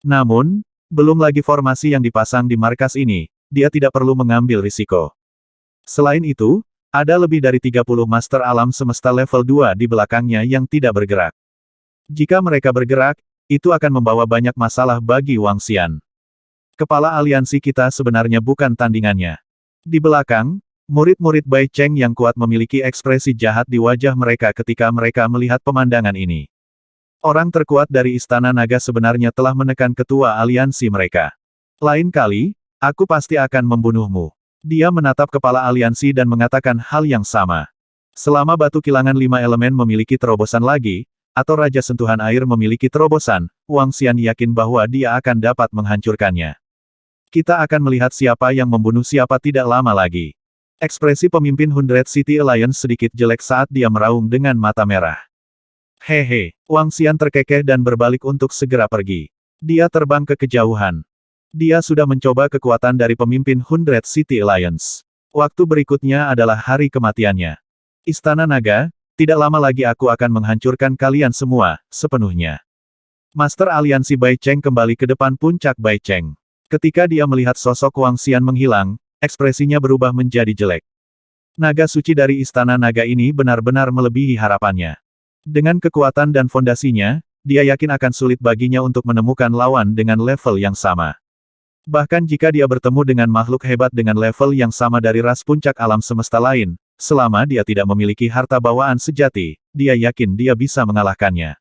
Namun, belum lagi formasi yang dipasang di markas ini, dia tidak perlu mengambil risiko. Selain itu, ada lebih dari 30 Master Alam Semesta level 2 di belakangnya yang tidak bergerak. Jika mereka bergerak, itu akan membawa banyak masalah bagi Wang Xian. Kepala aliansi kita sebenarnya bukan tandingannya. Di belakang, murid-murid Bai Cheng yang kuat memiliki ekspresi jahat di wajah mereka ketika mereka melihat pemandangan ini. Orang terkuat dari Istana Naga sebenarnya telah menekan ketua aliansi mereka. Lain kali, aku pasti akan membunuhmu. Dia menatap kepala aliansi dan mengatakan hal yang sama. Selama batu kilangan 5 elemen memiliki terobosan lagi, atau Raja Sentuhan Air memiliki terobosan, Wang Xian yakin bahwa dia akan dapat menghancurkannya. Kita akan melihat siapa yang membunuh siapa tidak lama lagi. Ekspresi pemimpin 100 City Alliance sedikit jelek saat dia meraung dengan mata merah. Hehe, Wang Xian terkekeh dan berbalik untuk segera pergi. Dia terbang ke kejauhan. Dia sudah mencoba kekuatan dari pemimpin 100 City Alliance. Waktu berikutnya adalah hari kematiannya. Istana Naga, tidak lama lagi aku akan menghancurkan kalian semua, sepenuhnya. Master Aliansi Bai Cheng kembali ke depan puncak Bai Cheng. Ketika dia melihat sosok Wang Xian menghilang, ekspresinya berubah menjadi jelek. Naga suci dari Istana Naga ini benar-benar melebihi harapannya. Dengan kekuatan dan fondasinya, dia yakin akan sulit baginya untuk menemukan lawan dengan level yang sama. Bahkan jika dia bertemu dengan makhluk hebat dengan level yang sama dari ras puncak alam semesta lain, selama dia tidak memiliki harta bawaan sejati, dia yakin dia bisa mengalahkannya.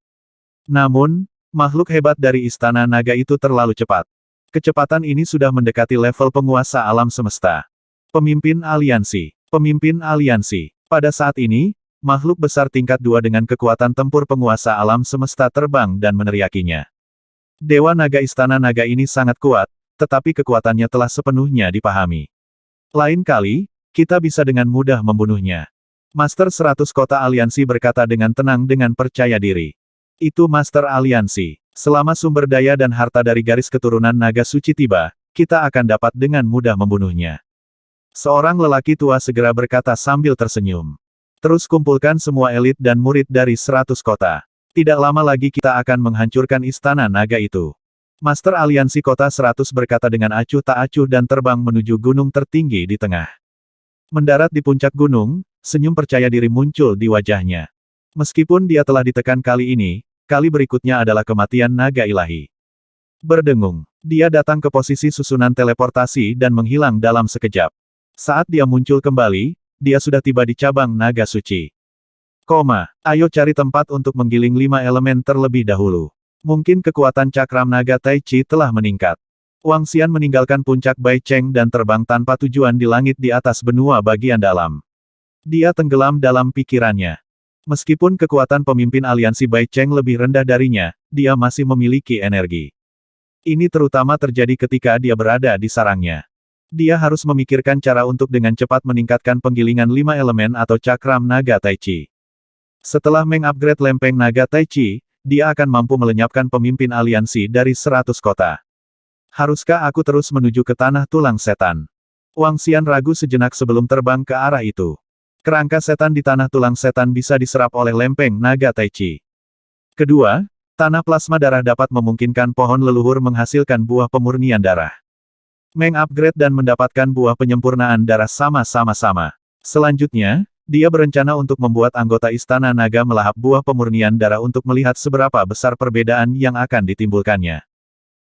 Namun, makhluk hebat dari Istana Naga itu terlalu cepat. Kecepatan ini sudah mendekati level penguasa alam semesta. Pemimpin aliansi. Pemimpin aliansi. Pada saat ini, makhluk besar tingkat 2 dengan kekuatan tempur penguasa alam semesta terbang dan meneriakinya. Dewa Naga Istana Naga ini sangat kuat, tetapi kekuatannya telah sepenuhnya dipahami. Lain kali, kita bisa dengan mudah membunuhnya. Master 100 Kota Aliansi berkata dengan tenang dengan percaya diri. Itu Master Aliansi. Selama sumber daya dan harta dari garis keturunan naga suci tiba, kita akan dapat dengan mudah membunuhnya. Seorang lelaki tua segera berkata sambil tersenyum. Terus kumpulkan semua elit dan murid dari 100 kota. Tidak lama lagi kita akan menghancurkan Istana Naga itu. Master Aliansi Kota 100 berkata dengan acuh tak acuh dan terbang menuju gunung tertinggi di tengah. Mendarat di puncak gunung, senyum percaya diri muncul di wajahnya. Meskipun dia telah ditekan kali ini, kali berikutnya adalah kematian naga ilahi. Berdengung, dia datang ke posisi susunan teleportasi dan menghilang dalam sekejap. Saat dia muncul kembali, dia sudah tiba di cabang naga suci. Ayo cari tempat untuk menggiling 5 elemen terlebih dahulu. Mungkin kekuatan cakram naga Tai Chi telah meningkat. Wang Xian meninggalkan puncak Bai Cheng dan terbang tanpa tujuan di langit di atas benua bagian dalam. Dia tenggelam dalam pikirannya. Meskipun kekuatan pemimpin aliansi Bai Cheng lebih rendah darinya, dia masih memiliki energi. Ini terutama terjadi ketika dia berada di sarangnya. Dia harus memikirkan cara untuk dengan cepat meningkatkan penggilingan 5 elemen atau cakram naga Tai Chi. Setelah mengupgrade lempeng naga Tai Chi, dia akan mampu melenyapkan pemimpin aliansi dari 100 kota. Haruskah aku terus menuju ke tanah tulang setan? Wang Xian ragu sejenak sebelum terbang ke arah itu. Kerangka setan di tanah tulang setan bisa diserap oleh lempeng naga Tai Chi. Kedua, tanah plasma darah dapat memungkinkan pohon leluhur menghasilkan buah pemurnian darah. Mengupgrade dan mendapatkan buah penyempurnaan darah sama-sama. Selanjutnya, dia berencana untuk membuat anggota Istana Naga melahap buah pemurnian darah untuk melihat seberapa besar perbedaan yang akan ditimbulkannya.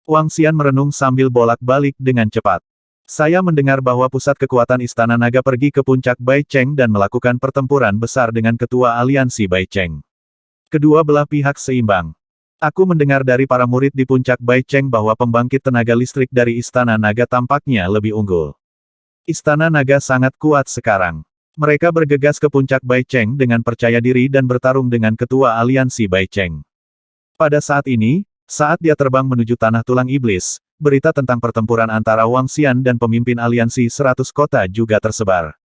Wang Xian merenung sambil bolak-balik dengan cepat. Saya mendengar bahwa pusat kekuatan Istana Naga pergi ke puncak Bai Cheng dan melakukan pertempuran besar dengan ketua aliansi Bai Cheng. Kedua belah pihak seimbang. Aku mendengar dari para murid di puncak Bai Cheng bahwa pembangkit tenaga listrik dari Istana Naga tampaknya lebih unggul. Istana Naga sangat kuat sekarang. Mereka bergegas ke puncak Bai Cheng dengan percaya diri dan bertarung dengan ketua aliansi Bai Cheng. Pada saat ini, saat dia terbang menuju tanah tulang iblis, berita tentang pertempuran antara Wang Xian dan pemimpin aliansi 100 kota juga tersebar.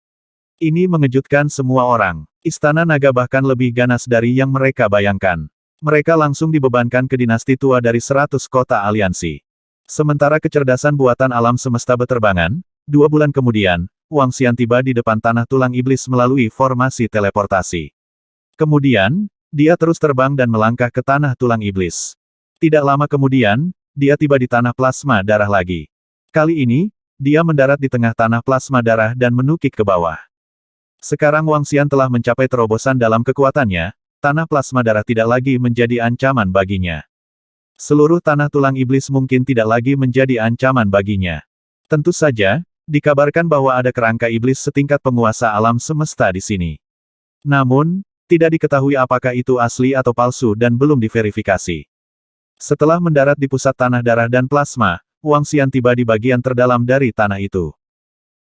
Ini mengejutkan semua orang. Istana Naga bahkan lebih ganas dari yang mereka bayangkan. Mereka langsung dibebankan ke dinasti tua dari 100 kota aliansi. Sementara kecerdasan buatan alam semesta beterbangan, 2 bulan kemudian, Wang Xian tiba di depan tanah tulang iblis melalui formasi teleportasi. Kemudian, dia terus terbang dan melangkah ke tanah tulang iblis. Tidak lama kemudian, dia tiba di tanah plasma darah lagi. Kali ini, dia mendarat di tengah tanah plasma darah dan menukik ke bawah. Sekarang Wang Xian telah mencapai terobosan dalam kekuatannya, tanah plasma darah tidak lagi menjadi ancaman baginya. Seluruh tanah tulang iblis mungkin tidak lagi menjadi ancaman baginya. Tentu saja, dikabarkan bahwa ada kerangka iblis setingkat penguasa alam semesta di sini. Namun, tidak diketahui apakah itu asli atau palsu dan belum diverifikasi. Setelah mendarat di pusat tanah darah dan plasma, Wang Xian tiba di bagian terdalam dari tanah itu.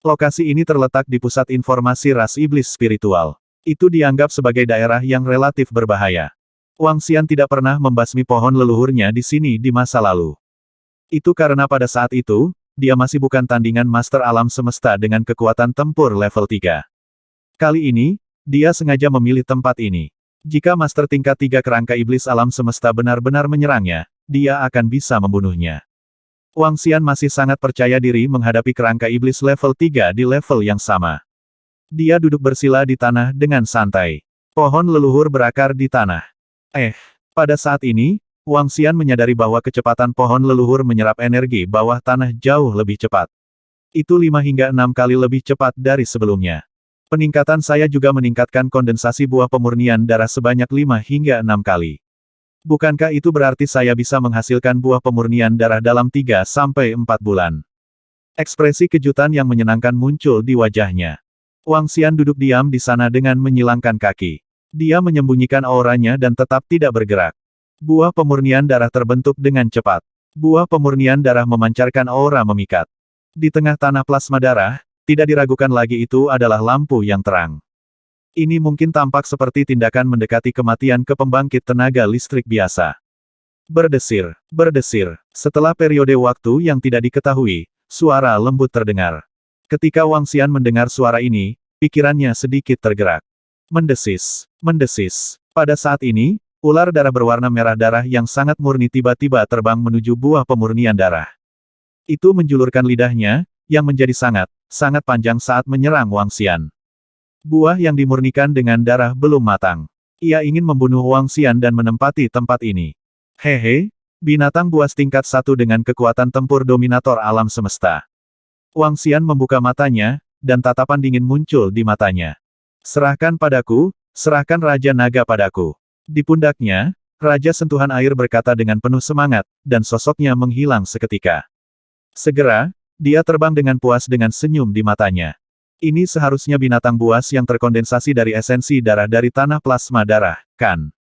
Lokasi ini terletak di pusat informasi ras iblis spiritual. Itu dianggap sebagai daerah yang relatif berbahaya. Wang Xian tidak pernah membasmi pohon leluhurnya di sini di masa lalu. Itu karena pada saat itu, dia masih bukan tandingan master alam semesta dengan kekuatan tempur level 3. Kali ini, dia sengaja memilih tempat ini. Jika master tingkat 3 kerangka iblis alam semesta benar-benar menyerangnya, dia akan bisa membunuhnya. Wang Xian masih sangat percaya diri menghadapi kerangka iblis level 3 di level yang sama. Dia duduk bersila di tanah dengan santai. Pohon leluhur berakar di tanah. Pada saat ini, Wang Xian menyadari bahwa kecepatan pohon leluhur menyerap energi bawah tanah jauh lebih cepat. Itu 5 hingga 6 kali lebih cepat dari sebelumnya. Peningkatan saya juga meningkatkan kondensasi buah pemurnian darah sebanyak 5 hingga 6 kali. Bukankah itu berarti saya bisa menghasilkan buah pemurnian darah dalam 3-4 bulan? Ekspresi kejutan yang menyenangkan muncul di wajahnya. Wang Xian duduk diam di sana dengan menyilangkan kaki. Dia menyembunyikan auranya dan tetap tidak bergerak. Buah pemurnian darah terbentuk dengan cepat. Buah pemurnian darah memancarkan aura memikat. Di tengah tanah plasma darah, tidak diragukan lagi itu adalah lampu yang terang. Ini mungkin tampak seperti tindakan mendekati kematian ke pembangkit tenaga listrik biasa. Berdesir, berdesir. Setelah periode waktu yang tidak diketahui, suara lembut terdengar. Ketika Wang Xian mendengar suara ini, pikirannya sedikit tergerak. Mendesis, mendesis. Pada saat ini, ular darah berwarna merah darah yang sangat murni tiba-tiba terbang menuju buah pemurnian darah. Itu menjulurkan lidahnya, yang menjadi sangat panjang saat menyerang Wang Xian. Buah yang dimurnikan dengan darah belum matang. Ia ingin membunuh Wang Xian dan menempati tempat ini. Hehe, binatang buas tingkat 1 dengan kekuatan tempur dominator alam semesta. Wang Xian membuka matanya, dan tatapan dingin muncul di matanya. Serahkan padaku, serahkan Raja Naga padaku. Di pundaknya, Raja Sentuhan Air berkata dengan penuh semangat, dan sosoknya menghilang seketika. Segera, dia terbang dengan puas dengan senyum di matanya. Ini seharusnya binatang buas yang terkondensasi dari esensi darah dari tanah plasma darah, kan?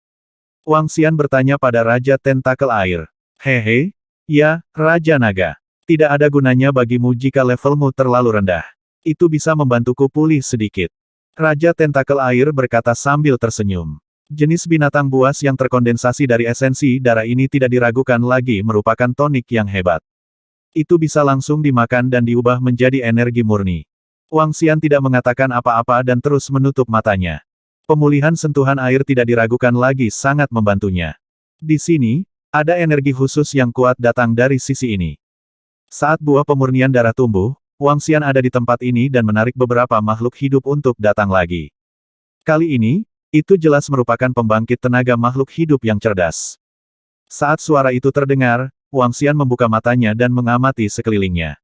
Wang Xian bertanya pada Raja Tentakel Air. Hehe, ya, Raja Naga. Tidak ada gunanya bagimu jika levelmu terlalu rendah. Itu bisa membantuku pulih sedikit. Raja Tentakel Air berkata sambil tersenyum. Jenis binatang buas yang terkondensasi dari esensi darah ini tidak diragukan lagi merupakan tonik yang hebat. Itu bisa langsung dimakan dan diubah menjadi energi murni. Wang Xian tidak mengatakan apa-apa dan terus menutup matanya. Pemulihan sentuhan air tidak diragukan lagi sangat membantunya. Di sini, ada energi khusus yang kuat datang dari sisi ini. Saat buah pemurnian darah tumbuh, Wang Xian ada di tempat ini dan menarik beberapa makhluk hidup untuk datang lagi. Kali ini, itu jelas merupakan pembangkit tenaga makhluk hidup yang cerdas. Saat suara itu terdengar, Wang Xian membuka matanya dan mengamati sekelilingnya.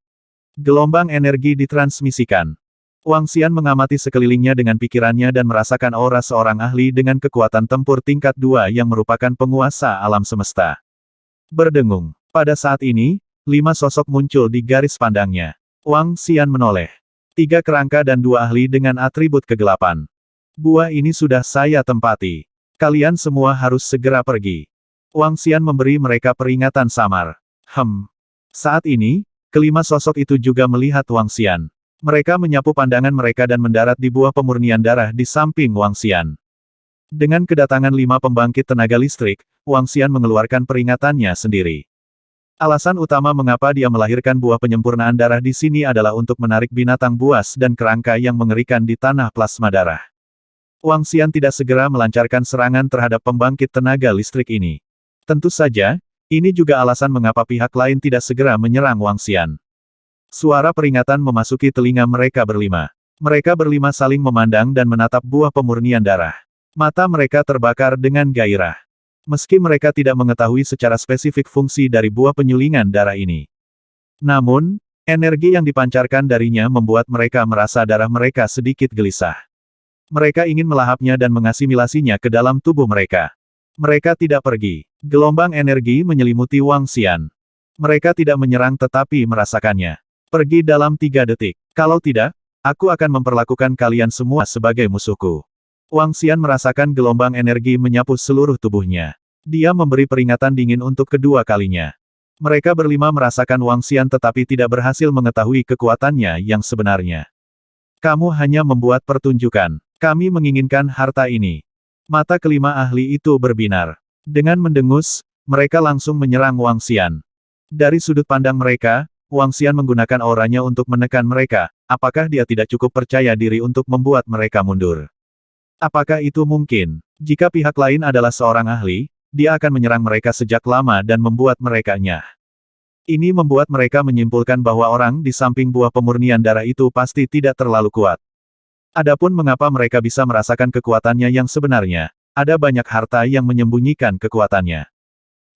Gelombang energi ditransmisikan. Wang Xian mengamati sekelilingnya dengan pikirannya dan merasakan aura seorang ahli dengan kekuatan tempur tingkat 2 yang merupakan penguasa alam semesta. Berdengung. Pada saat ini, 5 sosok muncul di garis pandangnya. Wang Xian menoleh. 3 kerangka dan 2 ahli dengan atribut kegelapan. Buah ini sudah saya tempati. Kalian semua harus segera pergi. Wang Xian memberi mereka peringatan samar. Saat ini, kelima sosok itu juga melihat Wang Xian. Mereka menyapu pandangan mereka dan mendarat di buah pemurnian darah di samping Wang Xian. Dengan kedatangan 5 pembangkit tenaga listrik, Wang Xian mengeluarkan peringatannya sendiri. Alasan utama mengapa dia melahirkan buah penyempurnaan darah di sini adalah untuk menarik binatang buas dan kerangka yang mengerikan di tanah plasma darah. Wang Xian tidak segera melancarkan serangan terhadap pembangkit tenaga listrik ini. Tentu saja, ini juga alasan mengapa pihak lain tidak segera menyerang Wang Xian. Suara peringatan memasuki telinga mereka berlima. Mereka berlima saling memandang dan menatap buah pemurnian darah. Mata mereka terbakar dengan gairah. Meski mereka tidak mengetahui secara spesifik fungsi dari buah penyulingan darah ini. Namun, energi yang dipancarkan darinya membuat mereka merasa darah mereka sedikit gelisah. Mereka ingin melahapnya dan mengasimilasinya ke dalam tubuh mereka. Mereka tidak pergi. Gelombang energi menyelimuti Wang Xian. Mereka tidak menyerang tetapi merasakannya. Pergi dalam 3 detik. Kalau tidak, aku akan memperlakukan kalian semua sebagai musuhku. Wang Xian merasakan gelombang energi menyapu seluruh tubuhnya. Dia memberi peringatan dingin untuk kedua kalinya. Mereka berlima merasakan Wang Xian tetapi tidak berhasil mengetahui kekuatannya yang sebenarnya. Kamu hanya membuat pertunjukan. Kami menginginkan harta ini. Mata kelima ahli itu berbinar. Dengan mendengus, mereka langsung menyerang Wang Xian. Dari sudut pandang mereka, Wang Xian menggunakan auranya untuk menekan mereka. Apakah dia tidak cukup percaya diri untuk membuat mereka mundur? Apakah itu mungkin? Jika pihak lain adalah seorang ahli, dia akan menyerang mereka sejak lama dan membuat mereka nyah. Ini membuat mereka menyimpulkan bahwa orang di samping buah pemurnian darah itu pasti tidak terlalu kuat. Adapun mengapa mereka bisa merasakan kekuatannya yang sebenarnya, ada banyak harta yang menyembunyikan kekuatannya.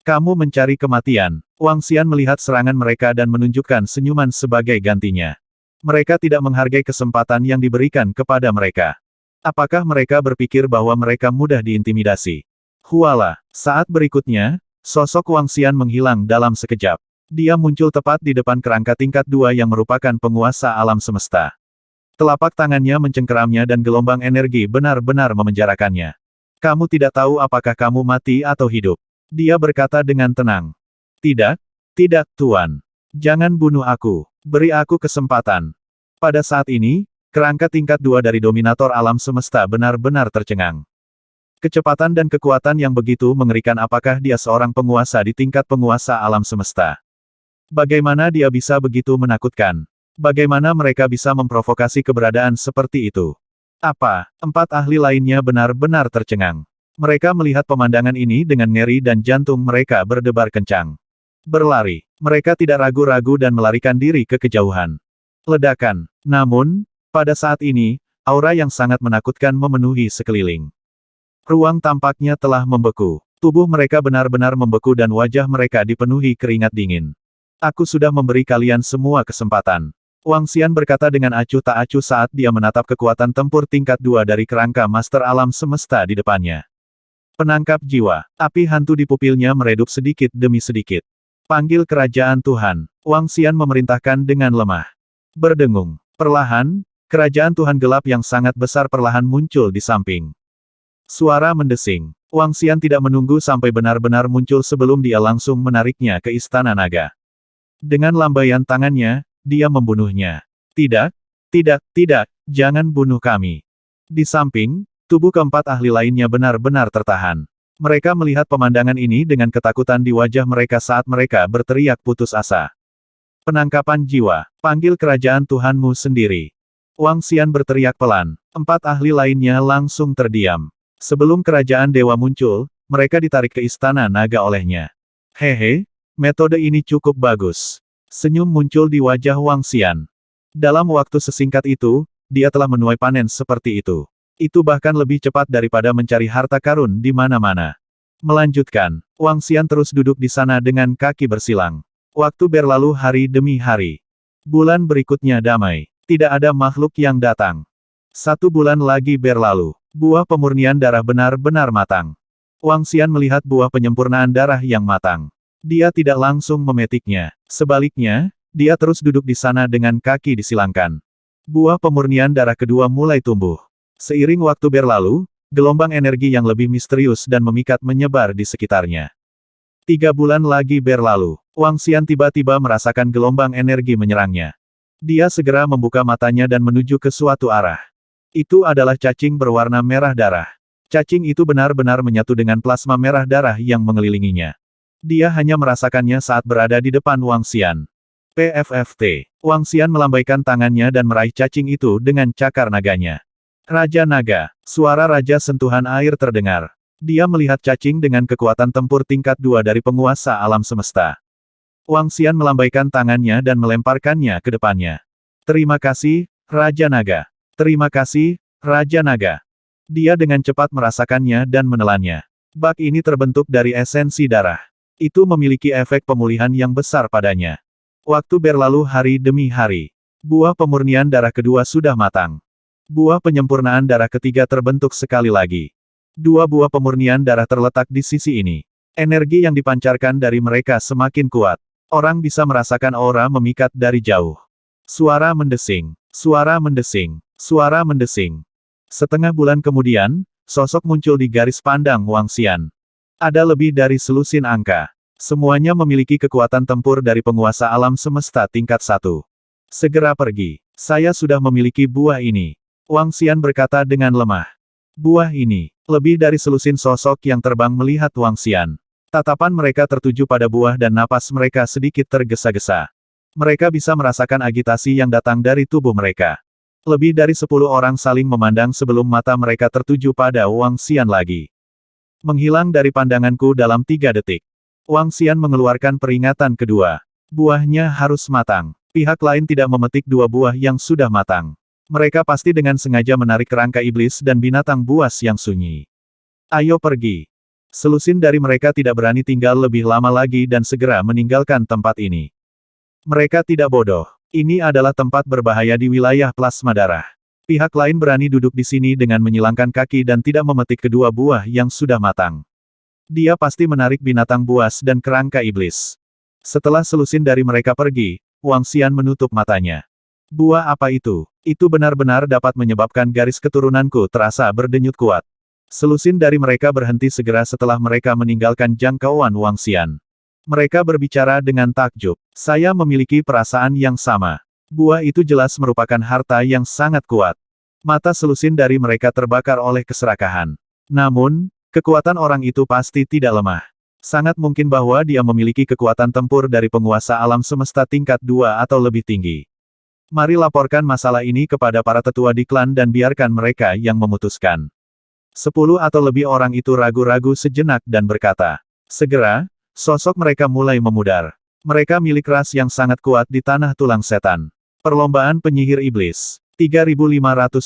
Kamu mencari kematian. Wang Xian melihat serangan mereka dan menunjukkan senyuman sebagai gantinya. Mereka tidak menghargai kesempatan yang diberikan kepada mereka. Apakah mereka berpikir bahwa mereka mudah diintimidasi? Huala. Saat berikutnya, sosok Wang Xian menghilang dalam sekejap. Dia muncul tepat di depan kerangka tingkat 2 yang merupakan penguasa alam semesta. Telapak tangannya mencengkeramnya dan gelombang energi benar-benar memenjarakannya. Kamu tidak tahu apakah kamu mati atau hidup. Dia berkata dengan tenang. Tidak, tidak, Tuan. Jangan bunuh aku. Beri aku kesempatan. Pada saat ini, kerangka tingkat 2 dari dominator alam semesta benar-benar tercengang. Kecepatan dan kekuatan yang begitu mengerikan, apakah dia seorang penguasa di tingkat penguasa alam semesta? Bagaimana dia bisa begitu menakutkan? Bagaimana mereka bisa memprovokasi keberadaan seperti itu? Apa? 4 ahli lainnya benar-benar tercengang. Mereka melihat pemandangan ini dengan ngeri dan jantung mereka berdebar kencang. Berlari. Mereka tidak ragu-ragu dan melarikan diri ke kejauhan. Ledakan. Namun, pada saat ini, aura yang sangat menakutkan memenuhi sekeliling. Ruang tampaknya telah membeku. Tubuh mereka benar-benar membeku dan wajah mereka dipenuhi keringat dingin. Aku sudah memberi kalian semua kesempatan. Wang Xian berkata dengan acuh tak acuh saat dia menatap kekuatan tempur tingkat 2 dari kerangka Master Alam Semesta di depannya. Penangkap jiwa. Api hantu di pupilnya meredup sedikit demi sedikit. Panggil kerajaan Tuhan. Wang Xian memerintahkan dengan lemah. Berdengung. Perlahan, Kerajaan Tuhan Gelap yang sangat besar perlahan muncul di samping. Suara mendesing. Wang Xian tidak menunggu sampai benar-benar muncul sebelum dia langsung menariknya ke Istana Naga. Dengan lambaian tangannya, dia membunuhnya. Tidak, tidak, tidak, jangan bunuh kami. Di samping, tubuh keempat ahli lainnya benar-benar tertahan. Mereka melihat pemandangan ini dengan ketakutan di wajah mereka saat mereka berteriak putus asa. Penangkapan jiwa, panggil kerajaan Tuhanmu sendiri. Wang Xian berteriak pelan. Empat ahli lainnya langsung terdiam. Sebelum kerajaan dewa muncul, mereka ditarik ke Istana Naga olehnya. Hehe, metode ini cukup bagus. Senyum muncul di wajah Wang Xian. Dalam waktu sesingkat itu, dia telah menuai panen seperti itu. Itu bahkan lebih cepat daripada mencari harta karun di mana-mana. Melanjutkan, Wang Xian terus duduk di sana dengan kaki bersilang. Waktu berlalu hari demi hari. Bulan berikutnya damai. Tidak ada makhluk yang datang. 1 bulan lagi berlalu. Buah pemurnian darah benar-benar matang. Wang Xian melihat buah penyempurnaan darah yang matang. Dia tidak langsung memetiknya. Sebaliknya, dia terus duduk di sana dengan kaki disilangkan. Buah pemurnian darah kedua mulai tumbuh. Seiring waktu berlalu, gelombang energi yang lebih misterius dan memikat menyebar di sekitarnya. 3 bulan lagi berlalu. Wang Xian tiba-tiba merasakan gelombang energi menyerangnya. Dia segera membuka matanya dan menuju ke suatu arah. Itu adalah cacing berwarna merah darah. Cacing itu benar-benar menyatu dengan plasma merah darah yang mengelilinginya. Dia hanya merasakannya saat berada di depan Wang Xian. PFFT. Wang Xian melambaikan tangannya dan meraih cacing itu dengan cakar naganya. Raja Naga. Suara Raja Sentuhan Air terdengar. Dia melihat cacing dengan kekuatan tempur tingkat 2 dari penguasa alam semesta. Wang Xian melambaikan tangannya dan melemparkannya ke depannya. Terima kasih, Raja Naga. Terima kasih, Raja Naga. Dia dengan cepat merasakannya dan menelannya. Bak ini terbentuk dari esensi darah. Itu memiliki efek pemulihan yang besar padanya. Waktu berlalu hari demi hari. Buah pemurnian darah kedua sudah matang. Buah penyempurnaan darah ketiga terbentuk sekali lagi. 2 buah pemurnian darah terletak di sisi ini. Energi yang dipancarkan dari mereka semakin kuat. Orang bisa merasakan aura memikat dari jauh. Suara mendesing. Suara mendesing. Suara mendesing. Setengah bulan kemudian, sosok muncul di garis pandang Wang Xian. Ada lebih dari selusin angka. Semuanya memiliki kekuatan tempur dari penguasa alam semesta tingkat 1. Segera pergi. Saya sudah memiliki buah ini. Wang Xian berkata dengan lemah. Buah ini. Lebih dari selusin sosok yang terbang melihat Wang Xian. Tatapan mereka tertuju pada buah dan napas mereka sedikit tergesa-gesa. Mereka bisa merasakan agitasi yang datang dari tubuh mereka. Lebih dari 10 orang saling memandang sebelum mata mereka tertuju pada Wang Xian lagi. Menghilang dari pandanganku dalam 3 detik. Wang Xian mengeluarkan peringatan kedua. Buahnya harus matang. Pihak lain tidak memetik 2 buah yang sudah matang. Mereka pasti dengan sengaja menarik kerangka iblis dan binatang buas yang sunyi. Ayo pergi. Selusin dari mereka tidak berani tinggal lebih lama lagi dan segera meninggalkan tempat ini. Mereka tidak bodoh. Ini adalah tempat berbahaya di wilayah plasma darah. Pihak lain berani duduk di sini dengan menyilangkan kaki dan tidak memetik kedua buah yang sudah matang. Dia pasti menarik binatang buas dan kerangka iblis. Setelah selusin dari mereka pergi, Wang Xian menutup matanya. Buah apa itu? Itu benar-benar dapat menyebabkan garis keturunanku terasa berdenyut kuat. Selusin dari mereka berhenti segera setelah mereka meninggalkan jangkauan Wang Xian. Mereka berbicara dengan takjub. Saya memiliki perasaan yang sama. Buah itu jelas merupakan harta yang sangat kuat. Mata selusin dari mereka terbakar oleh keserakahan. Namun, kekuatan orang itu pasti tidak lemah. Sangat mungkin bahwa dia memiliki kekuatan tempur dari penguasa alam semesta tingkat 2 atau lebih tinggi. Mari laporkan masalah ini kepada para tetua di klan dan biarkan mereka yang memutuskan. 10 atau lebih orang itu ragu-ragu sejenak dan berkata, segera, sosok mereka mulai memudar. Mereka milik ras yang sangat kuat di tanah tulang setan. Perlombaan penyihir iblis. 3520